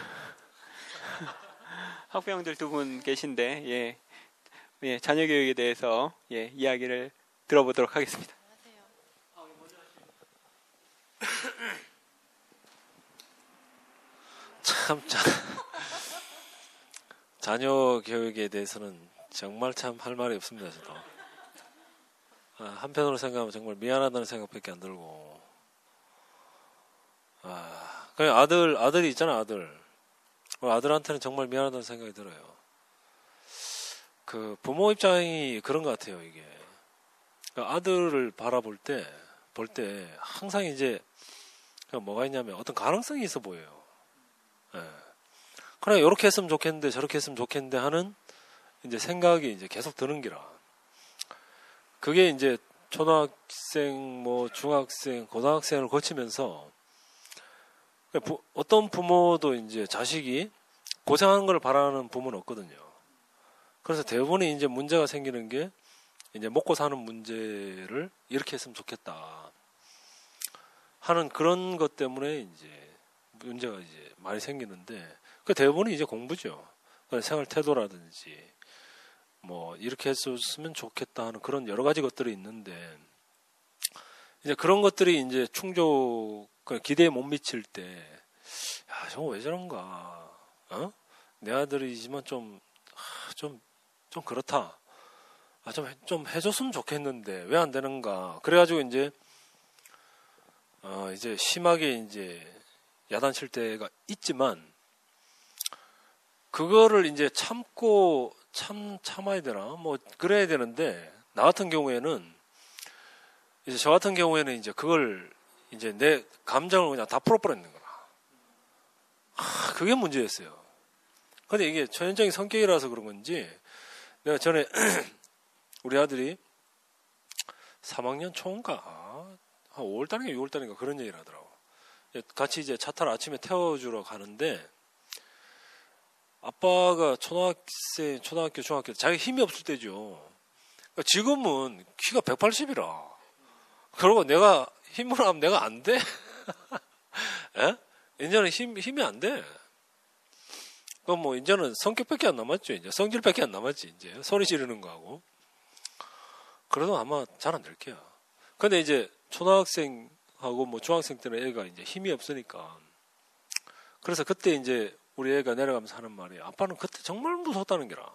두 분 계신데 예, 자녀 교육에 대해서 예, 이야기를 들어보도록 하겠습니다. 참, 자녀 교육에 대해서는 정말 참 할 말이 없습니다, 저도. 한편으로 생각하면 정말 미안하다는 생각밖에 안 들고. 그냥 아들이 있잖아, 아들. 아들한테는 정말 미안하다는 생각이 들어요. 그 부모 입장이 그런 것 같아요, 이게. 아들을 바라볼 때, 항상 이제, 뭐가 있냐면 어떤 가능성이 있어 보여요. 예. 그래, 이렇게 했으면 좋겠는데, 저렇게 했으면 좋겠는데 하는 이제 생각이 이제 계속 드는 기라. 그게 이제 초등학생, 중학생, 고등학생을 거치면서 어떤 부모도 이제 자식이 고생하는 걸 바라는 부모는 없거든요. 그래서 대부분이 이제 문제가 생기는 게 이제 먹고 사는 문제를 이렇게 했으면 좋겠다 하는 그런 것 때문에 이제 문제가 이제 많이 생기는데 그 대부분이 이제 공부죠. 생활 태도라든지 이렇게 했으면 좋겠다 하는 그런 여러 가지 것들이 있는데 이제 그런 것들이 이제 기대에 못 미칠 때, 야, 저거 왜 저런가? 내 아들이지만 좀 그렇다. 좀 해줬으면 좋겠는데, 왜 안 되는가? 그래가지고 이제 심하게 이제 야단칠 때가 있지만, 그거를 이제 참아야 되나? 그래야 되는데, 나 같은 경우에는, 이제 저 같은 경우에는 이제 그걸 이제 내 감정을 그냥 다 풀어버리는 거라. 그게 문제였어요. 근데 이게 전형적인 성격이라서 그런 건지, 내가 전에 우리 아들이 3학년 초인가 한 5월달인가 6월달인가 그런 얘기를 하더라고. 같이 이제 차 타러 아침에 태워주러 가는데 아빠가 초등학교, 중학교 자기 힘이 없을 때죠. 그러니까 지금은 키가 180이라. 그러고 내가 힘으로 하면 내가 안 돼? 에? 이제는 힘이 안 돼. 그럼 이제는 성격밖에 안 남았죠. 이제 성질밖에 안 남았지. 이제 소리 지르는 거하고. 그래도 아마 잘 안 될 거야. 근데 이제 초등학생하고 중학생 때는 애가 이제 힘이 없으니까. 그래서 그때 이제 우리 애가 내려가면서 하는 말이 아빠는 그때 정말 무서웠다는 게라.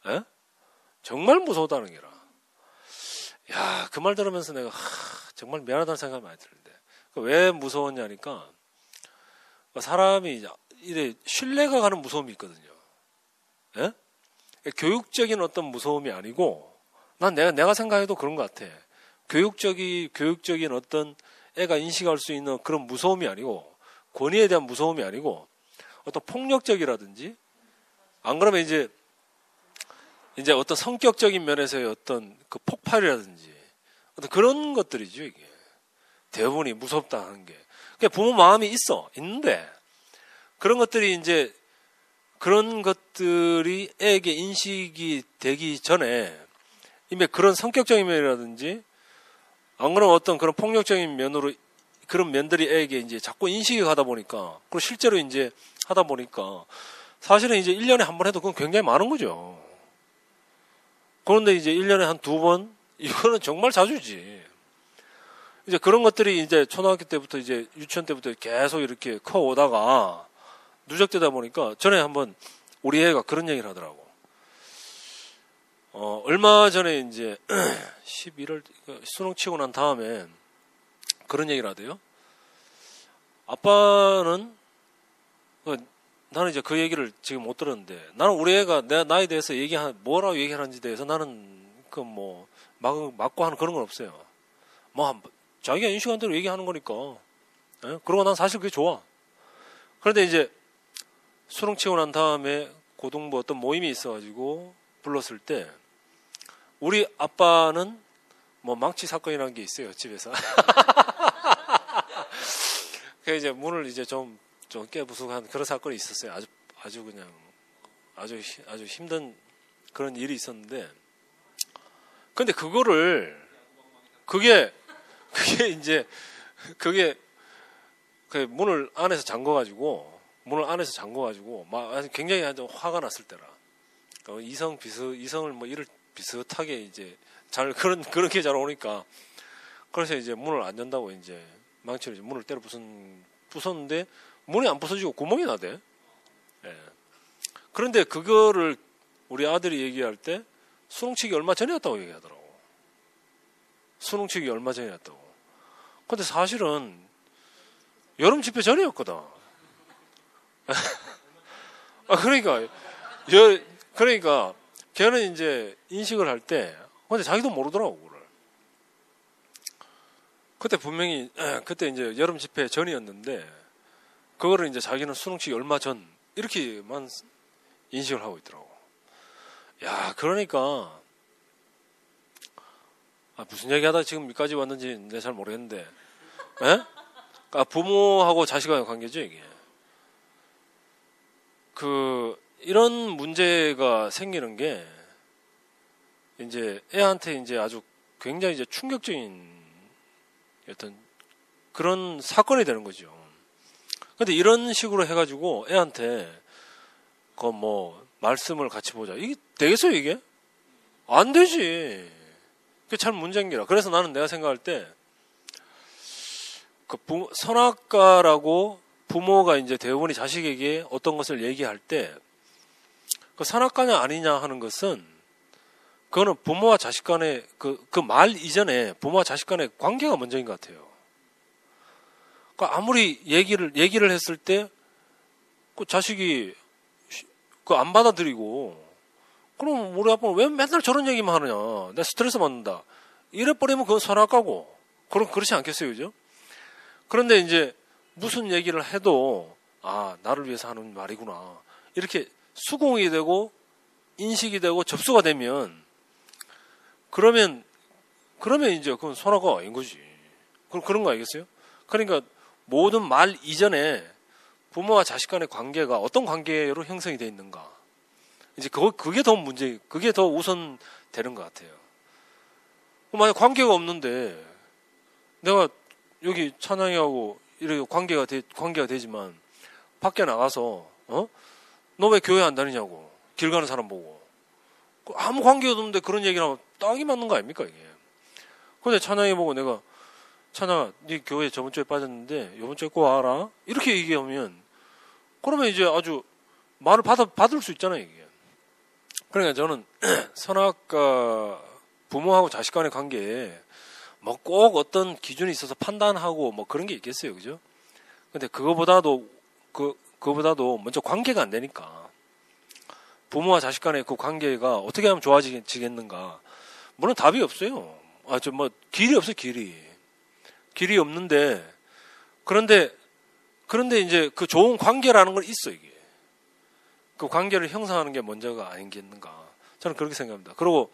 에? 정말 무서웠다는 게라. 야, 그 말 들으면서 내가 정말 미안하다는 생각이 많이 드는데 왜 무서웠냐니까 사람이 이래 신뢰가 가는 무서움이 있거든요. 예? 교육적인 어떤 무서움이 아니고 난 내가 생각해도 그런 것 같아. 교육적인 어떤 애가 인식할 수 있는 그런 무서움이 아니고 권위에 대한 무서움이 아니고 어떤 폭력적이라든지 안 그러면 이제 어떤 성격적인 면에서의 어떤 그 폭발이라든지 어떤 그런 것들이죠, 이게. 대부분이 무섭다 하는 게. 그러니까 부모 마음이 있는데 그런 것들이 이제 그런 것들이 애에게 인식이 되기 전에 이미 그런 성격적인 면이라든지 안 그러면 어떤 그런 폭력적인 면으로 그런 면들이 애에게 이제 자꾸 인식이 가다 보니까 그리고 실제로 이제 하다 보니까 사실은 이제 1년에 한 번 해도 그건 굉장히 많은 거죠. 그런데 이제 1년에 한 2번? 이거는 정말 자주지. 이제 그런 것들이 이제 초등학교 때부터 이제 유치원 때부터 계속 이렇게 커오다가 누적되다 보니까 전에 한번 우리 애가 그런 얘기를 하더라고. 얼마 전에 이제 11월 수능 치고 난 다음에 그런 얘기를 하대요. 아빠는 나는 이제 그 얘기를 지금 못 들었는데 나는 우리 애가 내 나에 대해서 뭐라고 얘기하는지 대해서 나는 맞고 하는 그런 건 없어요. 자기가 인식한 대로 얘기하는 거니까. 예? 그러고 난 사실 그게 좋아. 그런데 이제 수능 치고 난 다음에 고등부 어떤 모임이 있어가지고 불렀을 때 우리 아빠는 망치 사건이라는 게 있어요, 집에서. 그래서 이제 문을 이제 좀 깨부수한 그런 사건이 있었어요. 아주 힘든 그런 일이 있었는데. 근데 그게 문을 안에서 잠궈가지고 막 굉장히 화가 났을 때라. 이성을 뭐 이를 비슷하게 이제 잘 그렇게 잘 오니까 그래서 이제 문을 안 연다고 이제 망치로 이제 문을 때려 부쉈는데 문이 안 부서지고 구멍이 나대. 예. 그런데 그거를 우리 아들이 얘기할 때 수능치기 얼마 전이었다고 얘기하더라고. 수능치기 얼마 전이었다고. 근데 사실은 여름 집회 전이었거든. 그러니까 걔는 이제 인식을 할 때 근데 자기도 모르더라고 그걸. 그때 분명히 그때 이제 여름 집회 전이었는데 그거를 이제 자기는 수능치기 얼마 전 이렇게만 인식을 하고 있더라고. 야, 그러니까 무슨 얘기하다 지금 여기까지 왔는지 내가 잘 모르겠는데, 에? 그러니까 부모하고 자식과의 관계죠 이게. 이런 문제가 생기는 게 이제 애한테 이제 아주 굉장히 이제 충격적인 어떤 그런 사건이 되는 거죠. 근데 이런 식으로 해가지고 애한테 말씀을 같이 보자. 이게 되겠어요 이게? 안 되지. 그게 참 문제인 게라. 그래서 나는 내가 생각할 때 선악과라고 부모가 이제 대부분이 자식에게 어떤 것을 얘기할 때 그 선악과냐 아니냐 하는 것은 그거는 부모와 자식 간의 그 말 이전에 부모와 자식 간의 관계가 먼저인 것 같아요. 그러니까 아무리 얘기를 했을 때 그 자식이 안 받아들이고 그럼 우리 아빠는 왜 맨날 저런 얘기만 하느냐. 내가 스트레스 받는다. 이래버리면 그건 선악과고. 그렇지 않겠어요, 그죠? 그런데 이제 무슨 얘기를 해도 나를 위해서 하는 말이구나. 이렇게 수긍이 되고 인식이 되고 접수가 되면 그러면 이제 그건 선악과가 아닌 거지. 그런 거 알겠어요? 그러니까 모든 말 이전에 부모와 자식 간의 관계가 어떤 관계로 형성이 되어 있는가. 이제 그게 더 우선 되는 것 같아요. 만약 관계가 없는데 내가 여기 찬양이하고 이렇게 관계가 되지만 밖에 나가서 너 왜 교회 안 다니냐고 길 가는 사람 보고 아무 관계가 없는데 그런 얘기를 하면 딱이 맞는 거 아닙니까 이게. 근데 찬양이 보고 내가 찬양아 네 교회 저번 주에 빠졌는데 이번 주에 꼭 와라 이렇게 얘기하면 그러면 이제 아주 말을 받을 수 있잖아요 이게. 그러니까 저는 선악과 부모하고 자식 간의 관계에 뭐 꼭 어떤 기준이 있어서 판단하고 뭐 그런 게 있겠어요, 그죠? 근데 그거보다도 먼저 관계가 안 되니까 부모와 자식 간의 그 관계가 어떻게 하면 좋아지겠는가? 물론 답이 없어요. 길이 없어요, 길이 없는데 그런데 이제 그 좋은 관계라는 건 있어 이게. 그 관계를 형성하는 게 먼저가 아니겠는가? 저는 그렇게 생각합니다. 그리고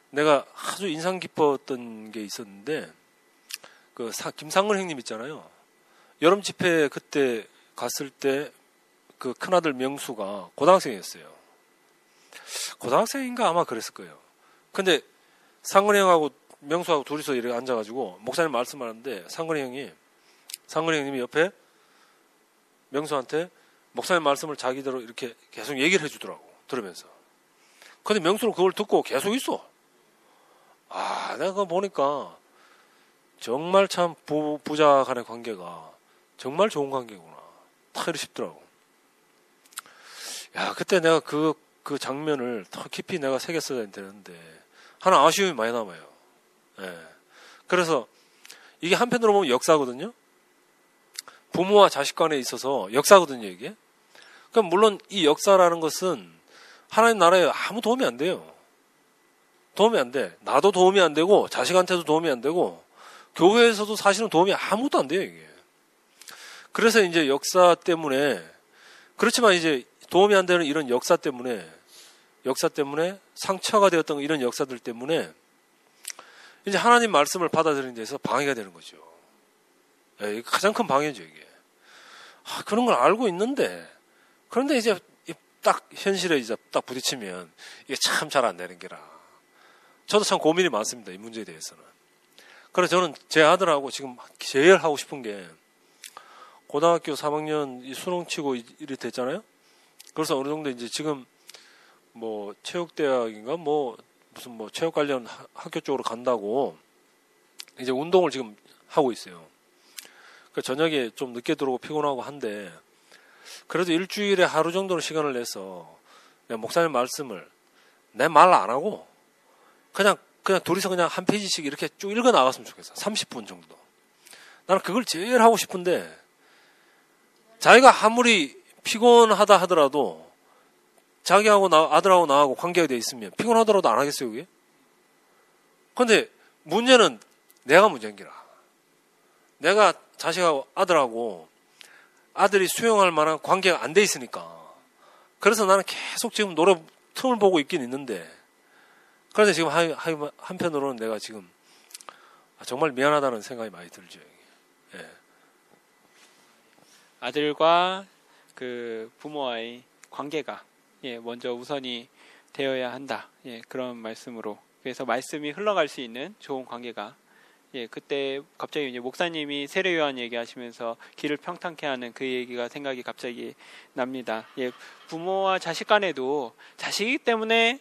내가 아주 인상 깊었던 게 있었는데 김상근 형님 있잖아요. 여름 집회 그때 갔을 때 그 큰아들 명수가 고등학생이었어요. 고등학생인가 아마 그랬을 거예요. 근데 상근 형하고 명수하고 둘이서 이렇게 앉아가지고 목사님 말씀하는데 상근 형님이 옆에 명수한테 목사님 말씀을 자기대로 이렇게 계속 얘기를 해주더라고 들으면서. 근데 명수는 그걸 듣고 계속 있어. 내가 그거 보니까 정말 참 부자 간의 관계가 정말 좋은 관계구나. 딱 이렇게 싶더라고. 야, 그때 내가 그 장면을 더 깊이 내가 새겼어야 되는데 하나 아쉬움이 많이 남아요. 예. 그래서 이게 한편으로 보면 역사거든요. 부모와 자식 간에 있어서 역사거든요, 이게. 그럼 물론 이 역사라는 것은 하나님 나라에 아무 도움이 안 돼요. 도움이 안 돼. 나도 도움이 안 되고 자식한테도 도움이 안 되고 교회에서도 사실은 도움이 아무것도 안 돼요, 이게. 그래서 이제 역사 때문에 그렇지만 이제 도움이 안 되는 이런 역사 때문에 상처가 되었던 이런 역사들 때문에 이제 하나님 말씀을 받아들이는 데서 방해가 되는 거죠. 이게 가장 큰 방해죠, 이게. 그런 걸 알고 있는데 그런데 이제 딱 현실에 이제 딱 부딪히면 이게 참 잘 안 되는 게라. 저도 참 고민이 많습니다. 이 문제에 대해서는. 그래서 저는 제 아들하고 지금 제일 하고 싶은 게 고등학교 3학년 수능 치고 이렇게 됐잖아요. 그래서 어느 정도 이제 지금 뭐 체육대학인가 뭐 무슨 뭐 체육 관련 학교 쪽으로 간다고 이제 운동을 지금 하고 있어요. 그러니까 저녁에 좀 늦게 들어오고 피곤하고 한데 그래도 일주일에 하루 정도는 시간을 내서 그냥 목사님 말씀을 내 말 안 하고 그냥 둘이서 그냥 한 페이지씩 이렇게 쭉 읽어 나갔으면 좋겠어. 30분 정도. 나는 그걸 제일 하고 싶은데 자기가 아무리 피곤하다 하더라도 자기하고 아들하고 나하고 관계가 돼 있으면 피곤하더라도 안 하겠어요, 그게? 근데 문제는 내가 문제인 기라. 내가 자식하고 아들하고 아들이 수용할 만한 관계가 안 돼 있으니까. 그래서 나는 계속 지금 노래 틈을 보고 있긴 있는데 그런데 지금 한편으로는 내가 지금 정말 미안하다는 생각이 많이 들죠. 예. 아들과 그 부모와의 관계가 먼저 우선이 되어야 한다. 그런 말씀으로. 그래서 말씀이 흘러갈 수 있는 좋은 관계가 그때 갑자기 이제 목사님이 세례 요한 얘기하시면서 길을 평탄케 하는 그 얘기가 생각이 갑자기 납니다. 부모와 자식 간에도 자식이기 때문에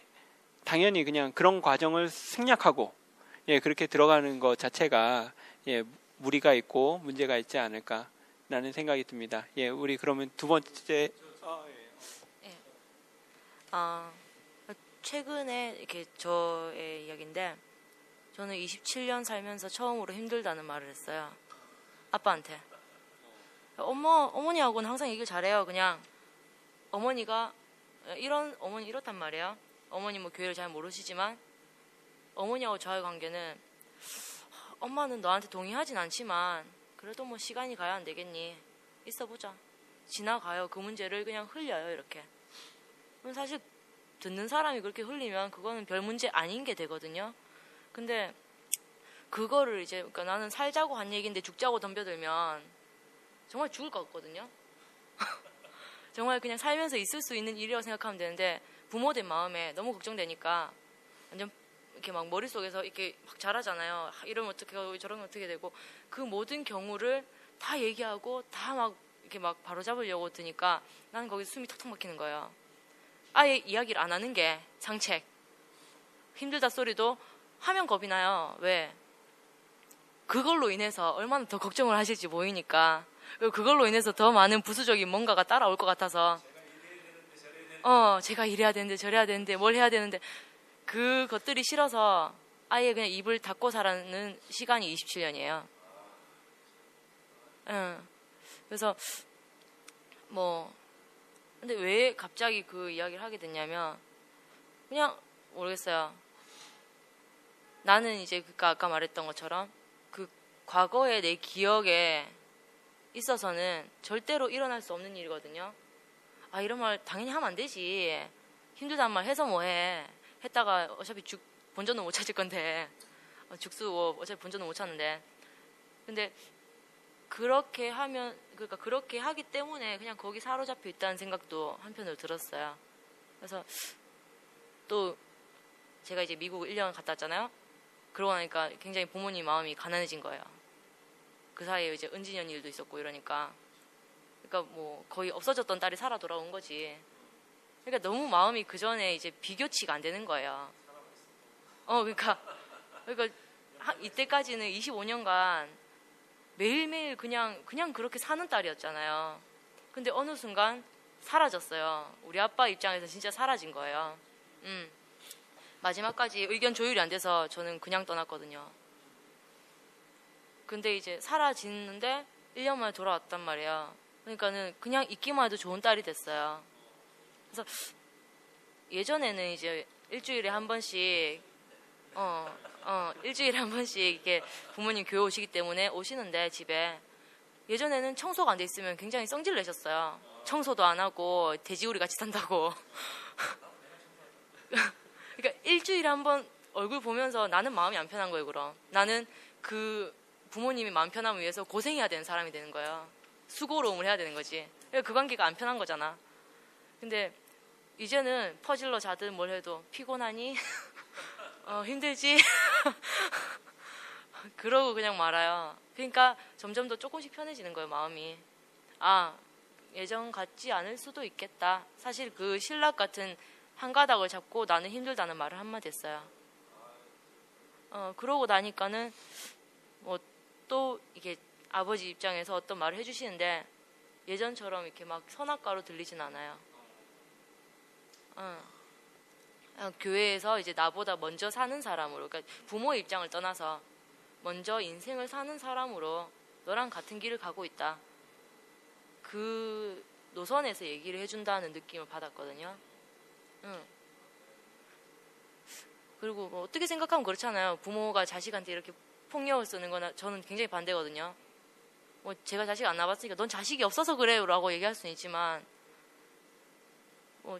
당연히 그냥 그런 과정을 생략하고 그렇게 들어가는 것 자체가 무리가 있고 문제가 있지 않을까라는 생각이 듭니다. 우리 그러면 두 번째 최근에 이렇게 저의 이야기인데 저는 27년 살면서 처음으로 힘들다는 말을 했어요. 아빠한테. 어머니하고는 항상 얘기를 잘해요. 그냥 어머니가 어머니 이렇단 말이에요. 어머니 뭐 교회를 잘 모르시지만 어머니하고 저의 관계는 엄마는 너한테 동의하진 않지만 그래도 뭐 시간이 가야 안 되겠니? 있어보자. 지나가요. 그 문제를 그냥 흘려요. 이렇게. 그럼 사실 듣는 사람이 그렇게 흘리면 그거는 별 문제 아닌 게 되거든요. 근데 그거를 이제 그러니까 나는 살자고 한 얘기인데 죽자고 덤벼들면 정말 죽을 것 같거든요. 정말 그냥 살면서 있을 수 있는 일이라고 생각하면 되는데 부모들 마음에 너무 걱정되니까 완전 이렇게 막 머릿속에서 이렇게 막 잘하잖아요. 이러면 어떻게 하고 저러면 어떻게 되고 그 모든 경우를 다 얘기하고 다 막 이렇게 막 바로잡으려고 드니까 나는 거기서 숨이 턱턱 막히는 거예요. 아예 이야기를 안 하는 게 상책. 힘들다 소리도 하면 겁이 나요. 왜? 그걸로 인해서 얼마나 더 걱정을 하실지 보이니까 그걸로 인해서 더 많은 부수적인 뭔가가 따라올 것 같아서 제가 이래야 되는데 저래야 되는데 뭘 해야 되는데 그것들이 싫어서 아예 그냥 입을 닫고 살아는 시간이 27년이에요. 그래서 근데 왜 갑자기 그 이야기를 하게 됐냐면 그냥 모르겠어요. 나는 이제 그러니까 아까 말했던 것처럼 그 과거의 내 기억에 있어서는 절대로 일어날 수 없는 일이거든요. 이런 말 당연히 하면 안 되지. 힘들다는 말 해서 뭐해. 했다가 어차피 본전은 못 찾을 건데 죽수 어차피 본전은 못 찾는데. 근데 그렇게 하면 그러니까 그렇게 하기 때문에 그냥 거기 사로잡혀 있다는 생각도 한편으로 들었어요. 그래서 또 제가 이제 미국 1년 갔다 왔잖아요. 그러고 나니까 굉장히 부모님 마음이 가난해진 거예요. 그 사이에 이제 은진년 일도 있었고 이러니까 그러니까 뭐 거의 없어졌던 딸이 살아 돌아온 거지. 그러니까 너무 마음이 그 전에 이제 비교치가 안 되는 거예요. 그러니까 이때까지는 25년간 매일매일 그냥 그렇게 사는 딸이었잖아요. 근데 어느 순간 사라졌어요. 우리 아빠 입장에서 진짜 사라진 거예요. 마지막까지 의견 조율이 안 돼서 저는 그냥 떠났거든요. 근데 이제 사라지는데 1년 만에 돌아왔단 말이에요. 그러니까는 그냥 있기만 해도 좋은 딸이 됐어요. 그래서 예전에는 이제 일주일에 한 번씩 이렇게 부모님 교회 오시기 때문에 오시는데 집에 예전에는 청소가 안 돼 있으면 굉장히 성질 내셨어요. 청소도 안 하고 돼지우리 같이 산다고. 그러니까 일주일에 한 번 얼굴 보면서 나는 마음이 안 편한 거예요. 그럼 나는 그 부모님이 마음 편함을 위해서 고생해야 되는 사람이 되는 거예요. 수고로움을 해야 되는 거지. 그러니까 그 관계가 안 편한 거잖아. 근데 이제는 퍼질러 자든 뭘 해도 피곤하니? 힘들지? 그러고 그냥 말아요. 그러니까 점점 더 조금씩 편해지는 거예요, 마음이. 예전 같지 않을 수도 있겠다. 사실 그 신락 같은 한 가닥을 잡고 나는 힘들다는 말을 한마디 했어요. 그러고 나니까는 뭐 또 이게 아버지 입장에서 어떤 말을 해주시는데 예전처럼 이렇게 막 선악가로 들리진 않아요. 교회에서 이제 나보다 먼저 사는 사람으로, 그러니까 부모의 입장을 떠나서 먼저 인생을 사는 사람으로 너랑 같은 길을 가고 있다. 그 노선에서 얘기를 해준다는 느낌을 받았거든요. 그리고 뭐 어떻게 생각하면 그렇잖아요. 부모가 자식한테 이렇게 폭력을 쓰는 거나 저는 굉장히 반대거든요. 뭐 제가 자식 안 낳아봤으니까 넌 자식이 없어서 그래요 라고 얘기할 수는 있지만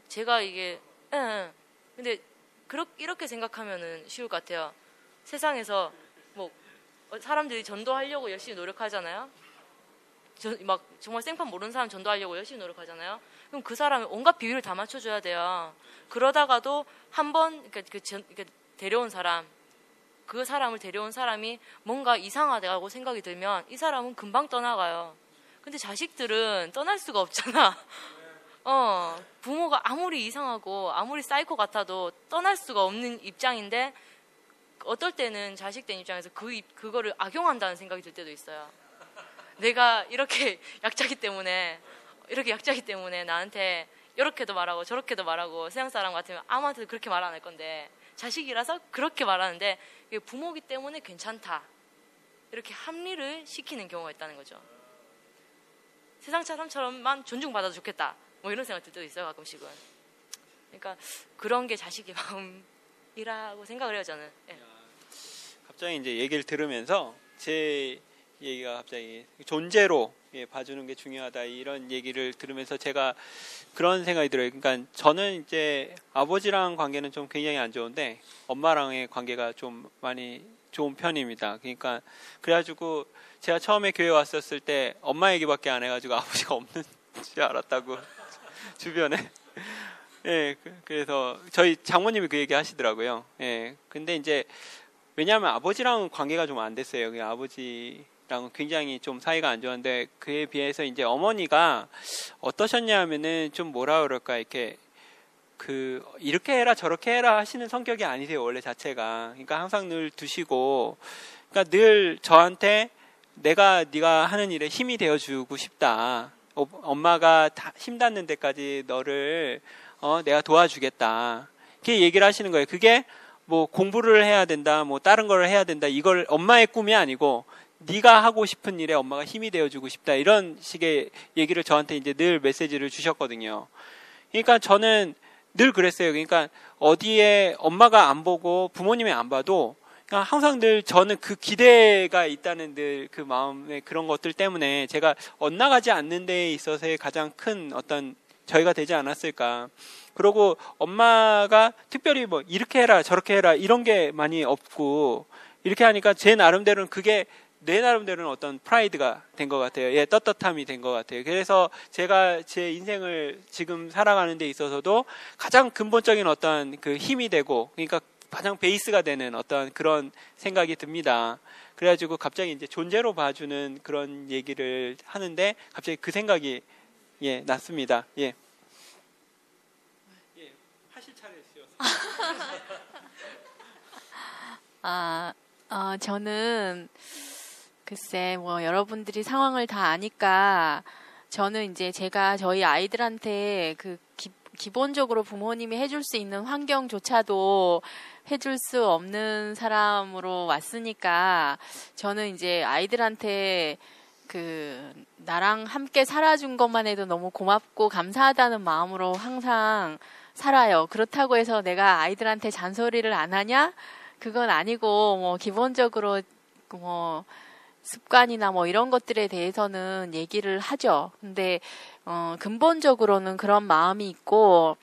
제가 이게 근데 이렇게 생각하면은 쉬울 것 같아요. 세상에서 뭐 사람들이 전도하려고 열심히 노력하잖아요. 막 정말 생판 모르는 사람 전도하려고 열심히 노력하잖아요. 그럼 그 사람이 온갖 비율을 다 맞춰줘야 돼요. 그러다가도 한번 그러니까 데려온 사람, 그 사람을 데려온 사람이 뭔가 이상하다고 생각이 들면 이 사람은 금방 떠나가요. 근데 자식들은 떠날 수가 없잖아. 부모가 아무리 이상하고 아무리 사이코 같아도 떠날 수가 없는 입장인데 어떨 때는 자식된 입장에서 그거를 악용한다는 생각이 들 때도 있어요. 내가 이렇게 약자기 때문에 나한테 이렇게도 말하고 저렇게도 말하고 세상 사람 같으면 아무한테도 그렇게 말 안 할 건데 자식이라서 그렇게 말하는데 부모기 때문에 괜찮다. 이렇게 합리를 시키는 경우가 있다는 거죠. 세상 사람처럼만 존중받아도 좋겠다. 뭐 이런 생각 들 때도 있어요, 가끔씩은. 그러니까 그런 게 자식의 마음이라고 생각을 해요, 저는. 예. 갑자기 이제 얘기를 들으면서 제 얘기가 갑자기 존재로 봐주는 게 중요하다 이런 얘기를 들으면서 제가 그런 생각이 들어요. 그러니까 저는 이제 아버지랑 관계는 좀 굉장히 안 좋은데 엄마랑의 관계가 좀 많이 좋은 편입니다. 그러니까 그래가지고 제가 처음에 교회 왔었을 때 엄마 얘기밖에 안 해가지고 아버지가 없는지 알았다고 주변에. 예, 그래서 저희 장모님이 그 얘기 하시더라고요. 예, 근데 이제 왜냐하면 아버지랑 관계가 좀 안 됐어요. 그냥 아버지랑은 굉장히 좀 사이가 안 좋았는데 그에 비해서 이제 어머니가 어떠셨냐면은 좀 뭐라 그럴까 이렇게 이렇게 해라 저렇게 해라 하시는 성격이 아니세요 원래 자체가. 그러니까 항상 늘 두시고, 그러니까 늘 저한테 네가 하는 일에 힘이 되어주고 싶다. 엄마가 다 힘 닿는 데까지 너를 내가 도와주겠다. 이렇게 얘기를 하시는 거예요. 그게 뭐 공부를 해야 된다, 뭐 다른 걸 해야 된다. 이걸 엄마의 꿈이 아니고 네가 하고 싶은 일에 엄마가 힘이 되어주고 싶다. 이런 식의 얘기를 저한테 이제 늘 메시지를 주셨거든요. 그러니까 저는 늘 그랬어요. 그러니까 어디에 엄마가 안 보고 부모님이 안 봐도 그냥 항상 늘 저는 그 기대가 있다는 늘 그 마음의 그런 것들 때문에 제가 엇나가지 않는 데에 있어서의 가장 큰 어떤 저희가 되지 않았을까. 그리고 엄마가 특별히 뭐 이렇게 해라 저렇게 해라 이런 게 많이 없고 이렇게 하니까 제 나름대로는 그게 내 나름대로는 어떤 프라이드가 된 것 같아요. 예, 떳떳함이 된 것 같아요. 그래서 제가 제 인생을 지금 살아가는 데 있어서도 가장 근본적인 어떤 그 힘이 되고, 그러니까 가장 베이스가 되는 어떤 그런 생각이 듭니다. 그래가지고 갑자기 이제 존재로 봐주는 그런 얘기를 하는데 갑자기 그 생각이 났습니다. 예. 하실 차례였어요. 저는 글쎄 뭐 여러분들이 상황을 다 아니까 저는 이제 제가 저희 아이들한테 그 기본적으로 부모님이 해줄 수 있는 환경조차도 해줄 수 없는 사람으로 왔으니까 저는 이제 아이들한테 나랑 함께 살아준 것만 해도 너무 고맙고 감사하다는 마음으로 항상 살아요. 그렇다고 해서 내가 아이들한테 잔소리를 안 하냐? 그건 아니고 뭐 기본적으로 뭐 습관이나 뭐 이런 것들에 대해서는 얘기를 하죠. 근데 근본적으로는 그런 마음이 있고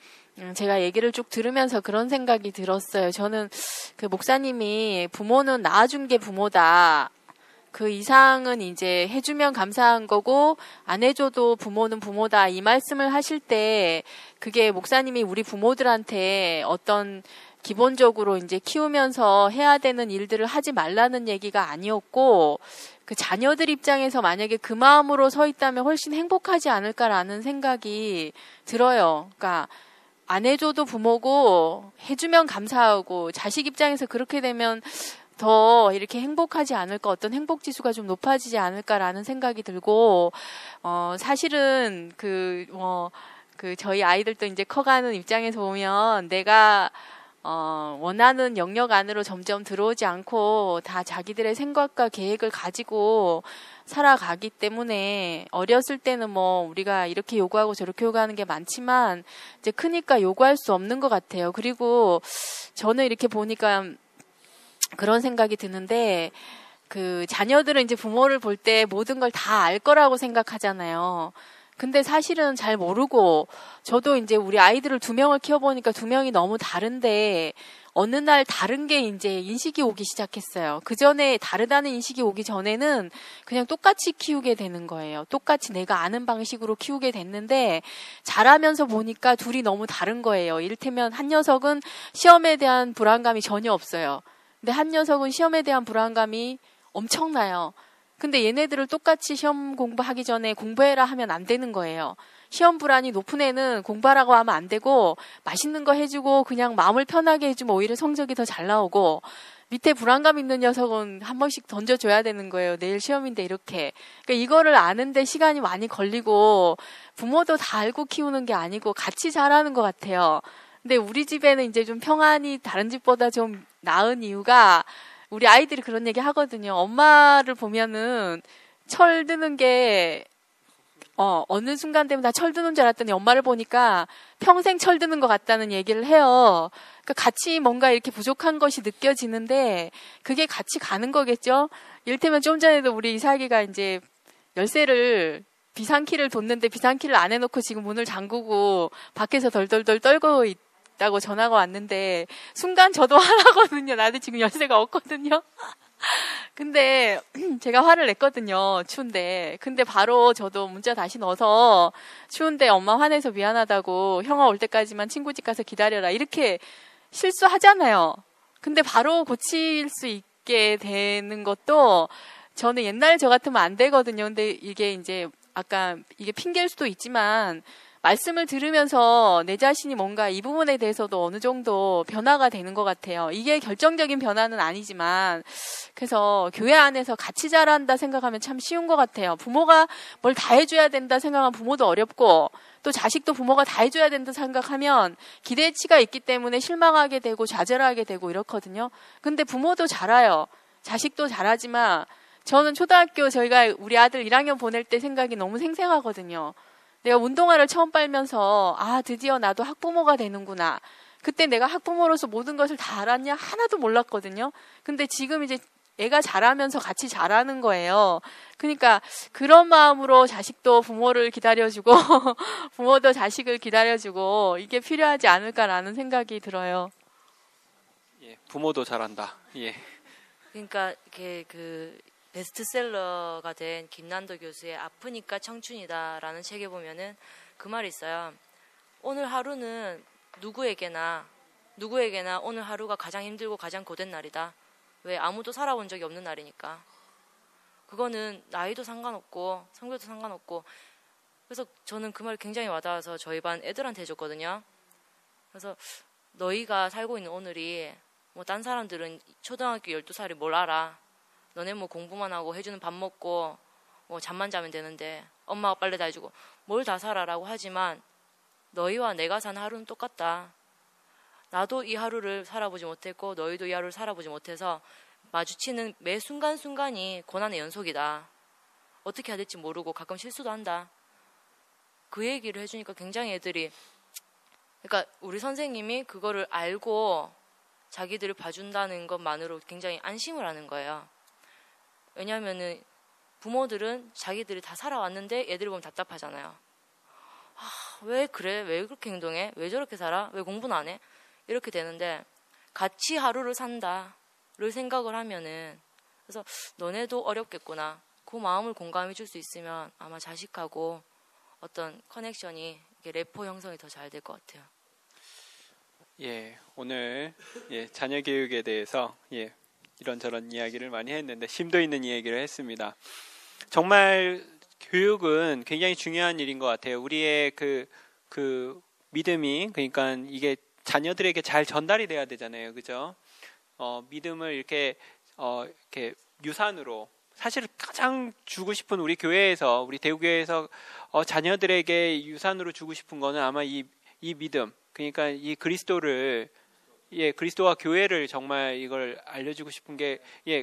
제가 얘기를 쭉 들으면서 그런 생각이 들었어요. 저는 그 목사님이 부모는 낳아준 게 부모다. 그 이상은 이제 해주면 감사한 거고 안 해줘도 부모는 부모다. 이 말씀을 하실 때 그게 목사님이 우리 부모들한테 어떤 기본적으로 이제 키우면서 해야 되는 일들을 하지 말라는 얘기가 아니었고 그 자녀들 입장에서 만약에 그 마음으로 서 있다면 훨씬 행복하지 않을까라는 생각이 들어요. 그러니까 안 해줘도 부모고 해주면 감사하고 자식 입장에서 그렇게 되면 더 이렇게 행복하지 않을까, 어떤 행복 지수가 좀 높아지지 않을까라는 생각이 들고, 사실은 저희 아이들도 이제 커가는 입장에서 보면 내가 원하는 영역 안으로 점점 들어오지 않고 다 자기들의 생각과 계획을 가지고 살아가기 때문에 어렸을 때는 뭐 우리가 이렇게 요구하고 저렇게 요구하는 게 많지만 이제 크니까 요구할 수 없는 것 같아요. 그리고 저는 이렇게 보니까 그런 생각이 드는데, 그 자녀들은 이제 부모를 볼 때 모든 걸 다 알 거라고 생각하잖아요. 근데 사실은 잘 모르고, 저도 이제 우리 아이들을 2명을 키워보니까 2명이 너무 다른데 어느 날 다른 게 이제 인식이 오기 시작했어요. 그 전에 다르다는 인식이 오기 전에는 그냥 똑같이 키우게 되는 거예요. 똑같이 내가 아는 방식으로 키우게 됐는데 자라면서 보니까 둘이 너무 다른 거예요. 이를테면 한 녀석은 시험에 대한 불안감이 전혀 없어요. 근데 한 녀석은 시험에 대한 불안감이 엄청나요. 근데 얘네들을 똑같이 시험 공부하기 전에 공부해라 하면 안 되는 거예요. 시험 불안이 높은 애는 공부하라고 하면 안 되고 맛있는 거 해주고 그냥 마음을 편하게 해주면 오히려 성적이 더 잘 나오고, 밑에 불안감 있는 녀석은 한 번씩 던져줘야 되는 거예요. 내일 시험인데 이렇게. 그러니까 이거를 아는데 시간이 많이 걸리고 부모도 다 알고 키우는 게 아니고 같이 자라는 것 같아요. 근데 우리 집에는 이제 좀 평안이 다른 집보다 좀 나은 이유가, 우리 아이들이 그런 얘기 하거든요. 엄마를 보면은 철 드는 게 어느 순간 되면 나 철 드는 줄 알았더니 엄마를 보니까 평생 철 드는 것 같다는 얘기를 해요. 그러니까 같이 뭔가 이렇게 부족한 것이 느껴지는데 그게 같이 가는 거겠죠. 이를테면 좀 전에도 우리 이삭이가 이제 열쇠를 비상키를 뒀는데 비상키를 안 해놓고 지금 문을 잠그고 밖에서 덜덜덜 떨고 있다고 전화가 왔는데 순간 저도 화나거든요. 나도 지금 열쇠가 없거든요. 근데 제가 화를 냈거든요. 추운데. 근데 바로 저도 문자 다시 넣어서 추운데 엄마 화내서 미안하다고 형아 올 때까지만 친구 집 가서 기다려라. 이렇게 실수하잖아요. 근데 바로 고칠 수 있게 되는 것도 저는 옛날 저 같으면 안 되거든요. 근데 이게 이제 아까 이게 핑계일 수도 있지만 말씀을 들으면서 내 자신이 뭔가 이 부분에 대해서도 어느 정도 변화가 되는 것 같아요. 이게 결정적인 변화는 아니지만, 그래서 교회 안에서 같이 자란다 생각하면 참 쉬운 것 같아요. 부모가 뭘 다 해줘야 된다 생각하면 부모도 어렵고, 또 자식도 부모가 다 해줘야 된다 생각하면 기대치가 있기 때문에 실망하게 되고 좌절하게 되고 이렇거든요. 근데 부모도 잘해요. 자식도 잘하지만 저는 초등학교 저희가 우리 아들 1학년 보낼 때 생각이 너무 생생하거든요. 내가 운동화를 처음 빨면서 드디어 나도 학부모가 되는구나. 그때 내가 학부모로서 모든 것을 다 알았냐? 하나도 몰랐거든요. 근데 지금 이제 애가 자라면서 같이 자라는 거예요. 그러니까 그런 마음으로 자식도 부모를 기다려주고 부모도 자식을 기다려주고 이게 필요하지 않을까라는 생각이 들어요. 예, 부모도 잘한다. 예. 그러니까 이렇게 그 베스트셀러가 된 김난도 교수의 아프니까 청춘이다라는 책에 보면은 그 말이 있어요. 오늘 하루는 누구에게나 오늘 하루가 가장 힘들고 가장 고된 날이다. 왜? 아무도 살아본 적이 없는 날이니까. 그거는 나이도 상관없고 성별도 상관없고. 그래서 저는 그 말 굉장히 와닿아서 저희 반 애들한테 해줬거든요. 그래서 너희가 살고 있는 오늘이 뭐 딴 사람들은 초등학교 12살이 뭘 알아. 너네 뭐 공부만 하고 해주는 밥 먹고 뭐 잠만 자면 되는데 엄마가 빨래 다 해주고 뭘 다 살아라고 하지만 너희와 내가 산 하루는 똑같다. 나도 이 하루를 살아보지 못했고 너희도 이 하루를 살아보지 못해서 마주치는 매 순간순간이 고난의 연속이다. 어떻게 해야 될지 모르고 가끔 실수도 한다. 그 얘기를 해주니까 굉장히 애들이, 그러니까 우리 선생님이 그거를 알고 자기들을 봐준다는 것만으로 굉장히 안심을 하는 거예요. 왜냐하면은 부모들은 자기들이 다 살아왔는데 애들 보면 답답하잖아요. 왜 그래? 왜 그렇게 행동해? 왜 저렇게 살아? 왜 공부는 안 해? 이렇게 되는데 같이 하루를 산다를 생각을 하면은, 그래서 너네도 어렵겠구나. 그 마음을 공감해 줄 수 있으면 아마 자식하고 어떤 커넥션이, 래포 형성이 더 잘 될 것 같아요. 예, 오늘 자녀 교육에 대해서 이런저런 이야기를 많이 했는데 심도 있는 이야기를 했습니다. 정말 교육은 굉장히 중요한 일인 것 같아요. 우리의 믿음이 그러니까 이게 자녀들에게 잘 전달이 돼야 되잖아요, 그죠? 믿음을 이렇게 유산으로 사실 가장 주고 싶은 우리 교회에서 우리 대구교회에서 자녀들에게 유산으로 주고 싶은 거는 아마 이 믿음 그러니까 이 그리스도를 그리스도와 교회를 정말 이걸 알려주고 싶은 게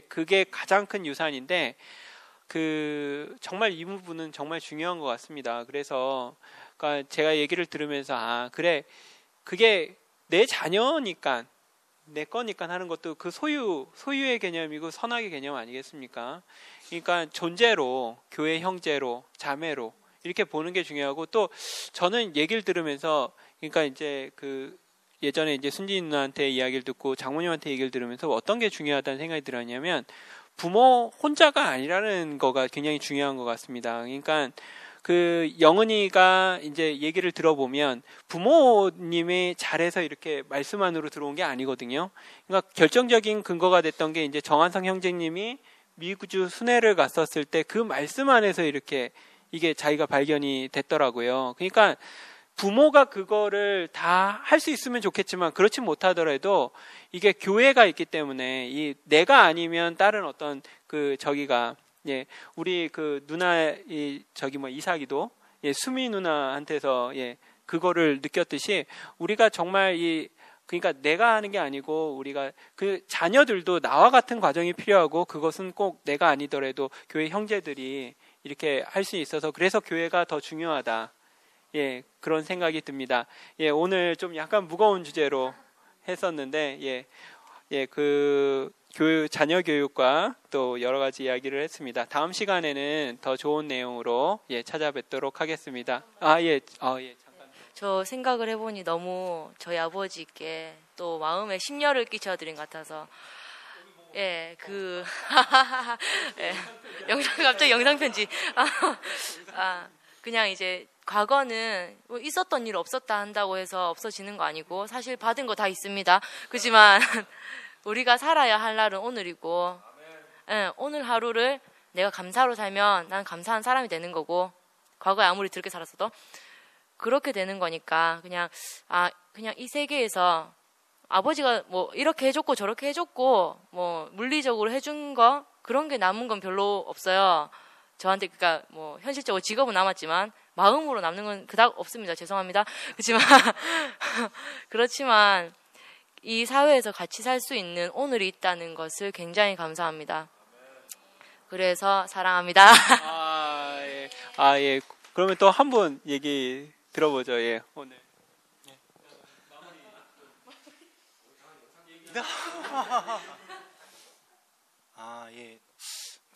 그게 가장 큰 유산인데 정말 이 부분은 정말 중요한 것 같습니다. 그래서 그러니까 제가 얘기를 들으면서 그래 그게 내 자녀니까 내 거니까 하는 것도 그 소유의 개념이고 선악의 개념 아니겠습니까? 그러니까 존재로 교회 형제로 자매로 이렇게 보는 게 중요하고 또 저는 얘기를 들으면서 그러니까 이제 예전에 이제 순진 누나한테 이야기를 듣고 장모님한테 얘기를 들으면서 어떤 게 중요하다는 생각이 들었냐면 부모 혼자가 아니라는 거가 굉장히 중요한 것 같습니다. 그러니까 영은이가 이제 얘기를 들어보면 부모님이 잘해서 이렇게 말씀 안으로 들어온 게 아니거든요. 그러니까 결정적인 근거가 됐던 게 이제 정한성 형제님이 미국주 순회를 갔었을 때 그 말씀 안에서 이렇게 이게 자기가 발견이 됐더라고요. 그러니까 부모가 그거를 다 할 수 있으면 좋겠지만 그렇지 못하더라도 이게 교회가 있기 때문에 내가 아니면 다른 어떤 저기가 우리 누나 이삭이도 수미 누나한테서 그거를 느꼈듯이 우리가 정말 그러니까 내가 하는 게 아니고 우리가 자녀들도 나와 같은 과정이 필요하고 그것은 꼭 내가 아니더라도 교회 형제들이 이렇게 할 수 있어서 그래서 교회가 더 중요하다. 그런 생각이 듭니다. 오늘 좀 약간 무거운 주제로 했었는데 자녀 교육과 또 여러 가지 이야기를 했습니다. 다음 시간에는 더 좋은 내용으로 찾아뵙도록 하겠습니다. 잠깐. 저 생각을 해보니 너무 저희 아버지께 또 마음에 심려를 끼쳐드린 것 같아서 갑자기 영상 편지. 그냥 이제 과거는 뭐 있었던 일 없었다 한다고 해서 없어지는 거 아니고 사실 받은 거 다 있습니다. 그렇지만 우리가 살아야 할 날은 오늘이고 오늘 하루를 내가 감사로 살면 난 감사한 사람이 되는 거고 과거에 아무리 더럽게 살았어도 그렇게 되는 거니까 그냥 이 세계에서 아버지가 뭐 이렇게 해줬고 저렇게 해줬고 뭐 물리적으로 해준 거 그런 게 남은 건 별로 없어요. 저한테 그러니까 뭐 현실적으로 직업은 남았지만 마음으로 남는 건 그닥 없습니다. 죄송합니다. 그렇지만 이 사회에서 같이 살 수 있는 오늘이 있다는 것을 굉장히 감사합니다. 그래서 사랑합니다. 그러면 또 한 분 얘기 들어보죠. 오늘.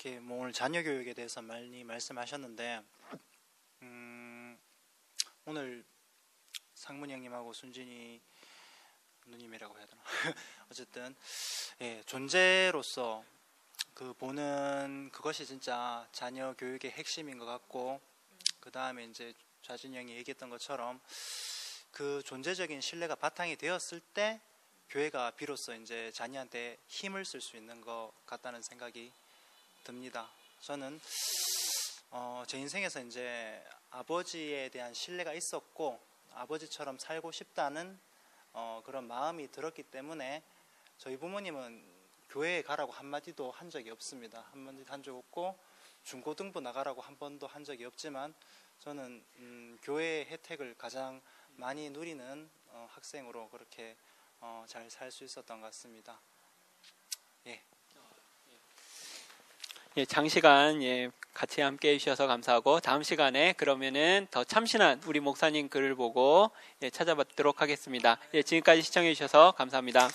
이렇게 뭐 오늘 자녀 교육에 대해서 많이 말씀하셨는데 오늘 상문이 형님하고 순진이 누님이라고 해야 되나? 어쨌든 존재로서 보는 그것이 진짜 자녀 교육의 핵심인 것 같고 그 다음에 이제 좌진이 형이 얘기했던 것처럼 그 존재적인 신뢰가 바탕이 되었을 때 교회가 비로소 이제 자녀한테 힘을 쓸 수 있는 것 같다는 생각이 듭니다. 저는 제 인생에서 이제 아버지에 대한 신뢰가 있었고 아버지처럼 살고 싶다는 그런 마음이 들었기 때문에 저희 부모님은 교회에 가라고 한마디도 한 적이 없습니다. 한마디도 한 적 없고 중고등부 나가라고 한 번도 한 적이 없지만 저는 교회의 혜택을 가장 많이 누리는 학생으로 그렇게 잘 살 수 있었던 것 같습니다. 장시간 같이 함께 해주셔서 감사하고 다음 시간에 그러면은 더 참신한 우리 목사님 글을 보고 찾아뵙도록 하겠습니다. 지금까지 시청해 주셔서 감사합니다.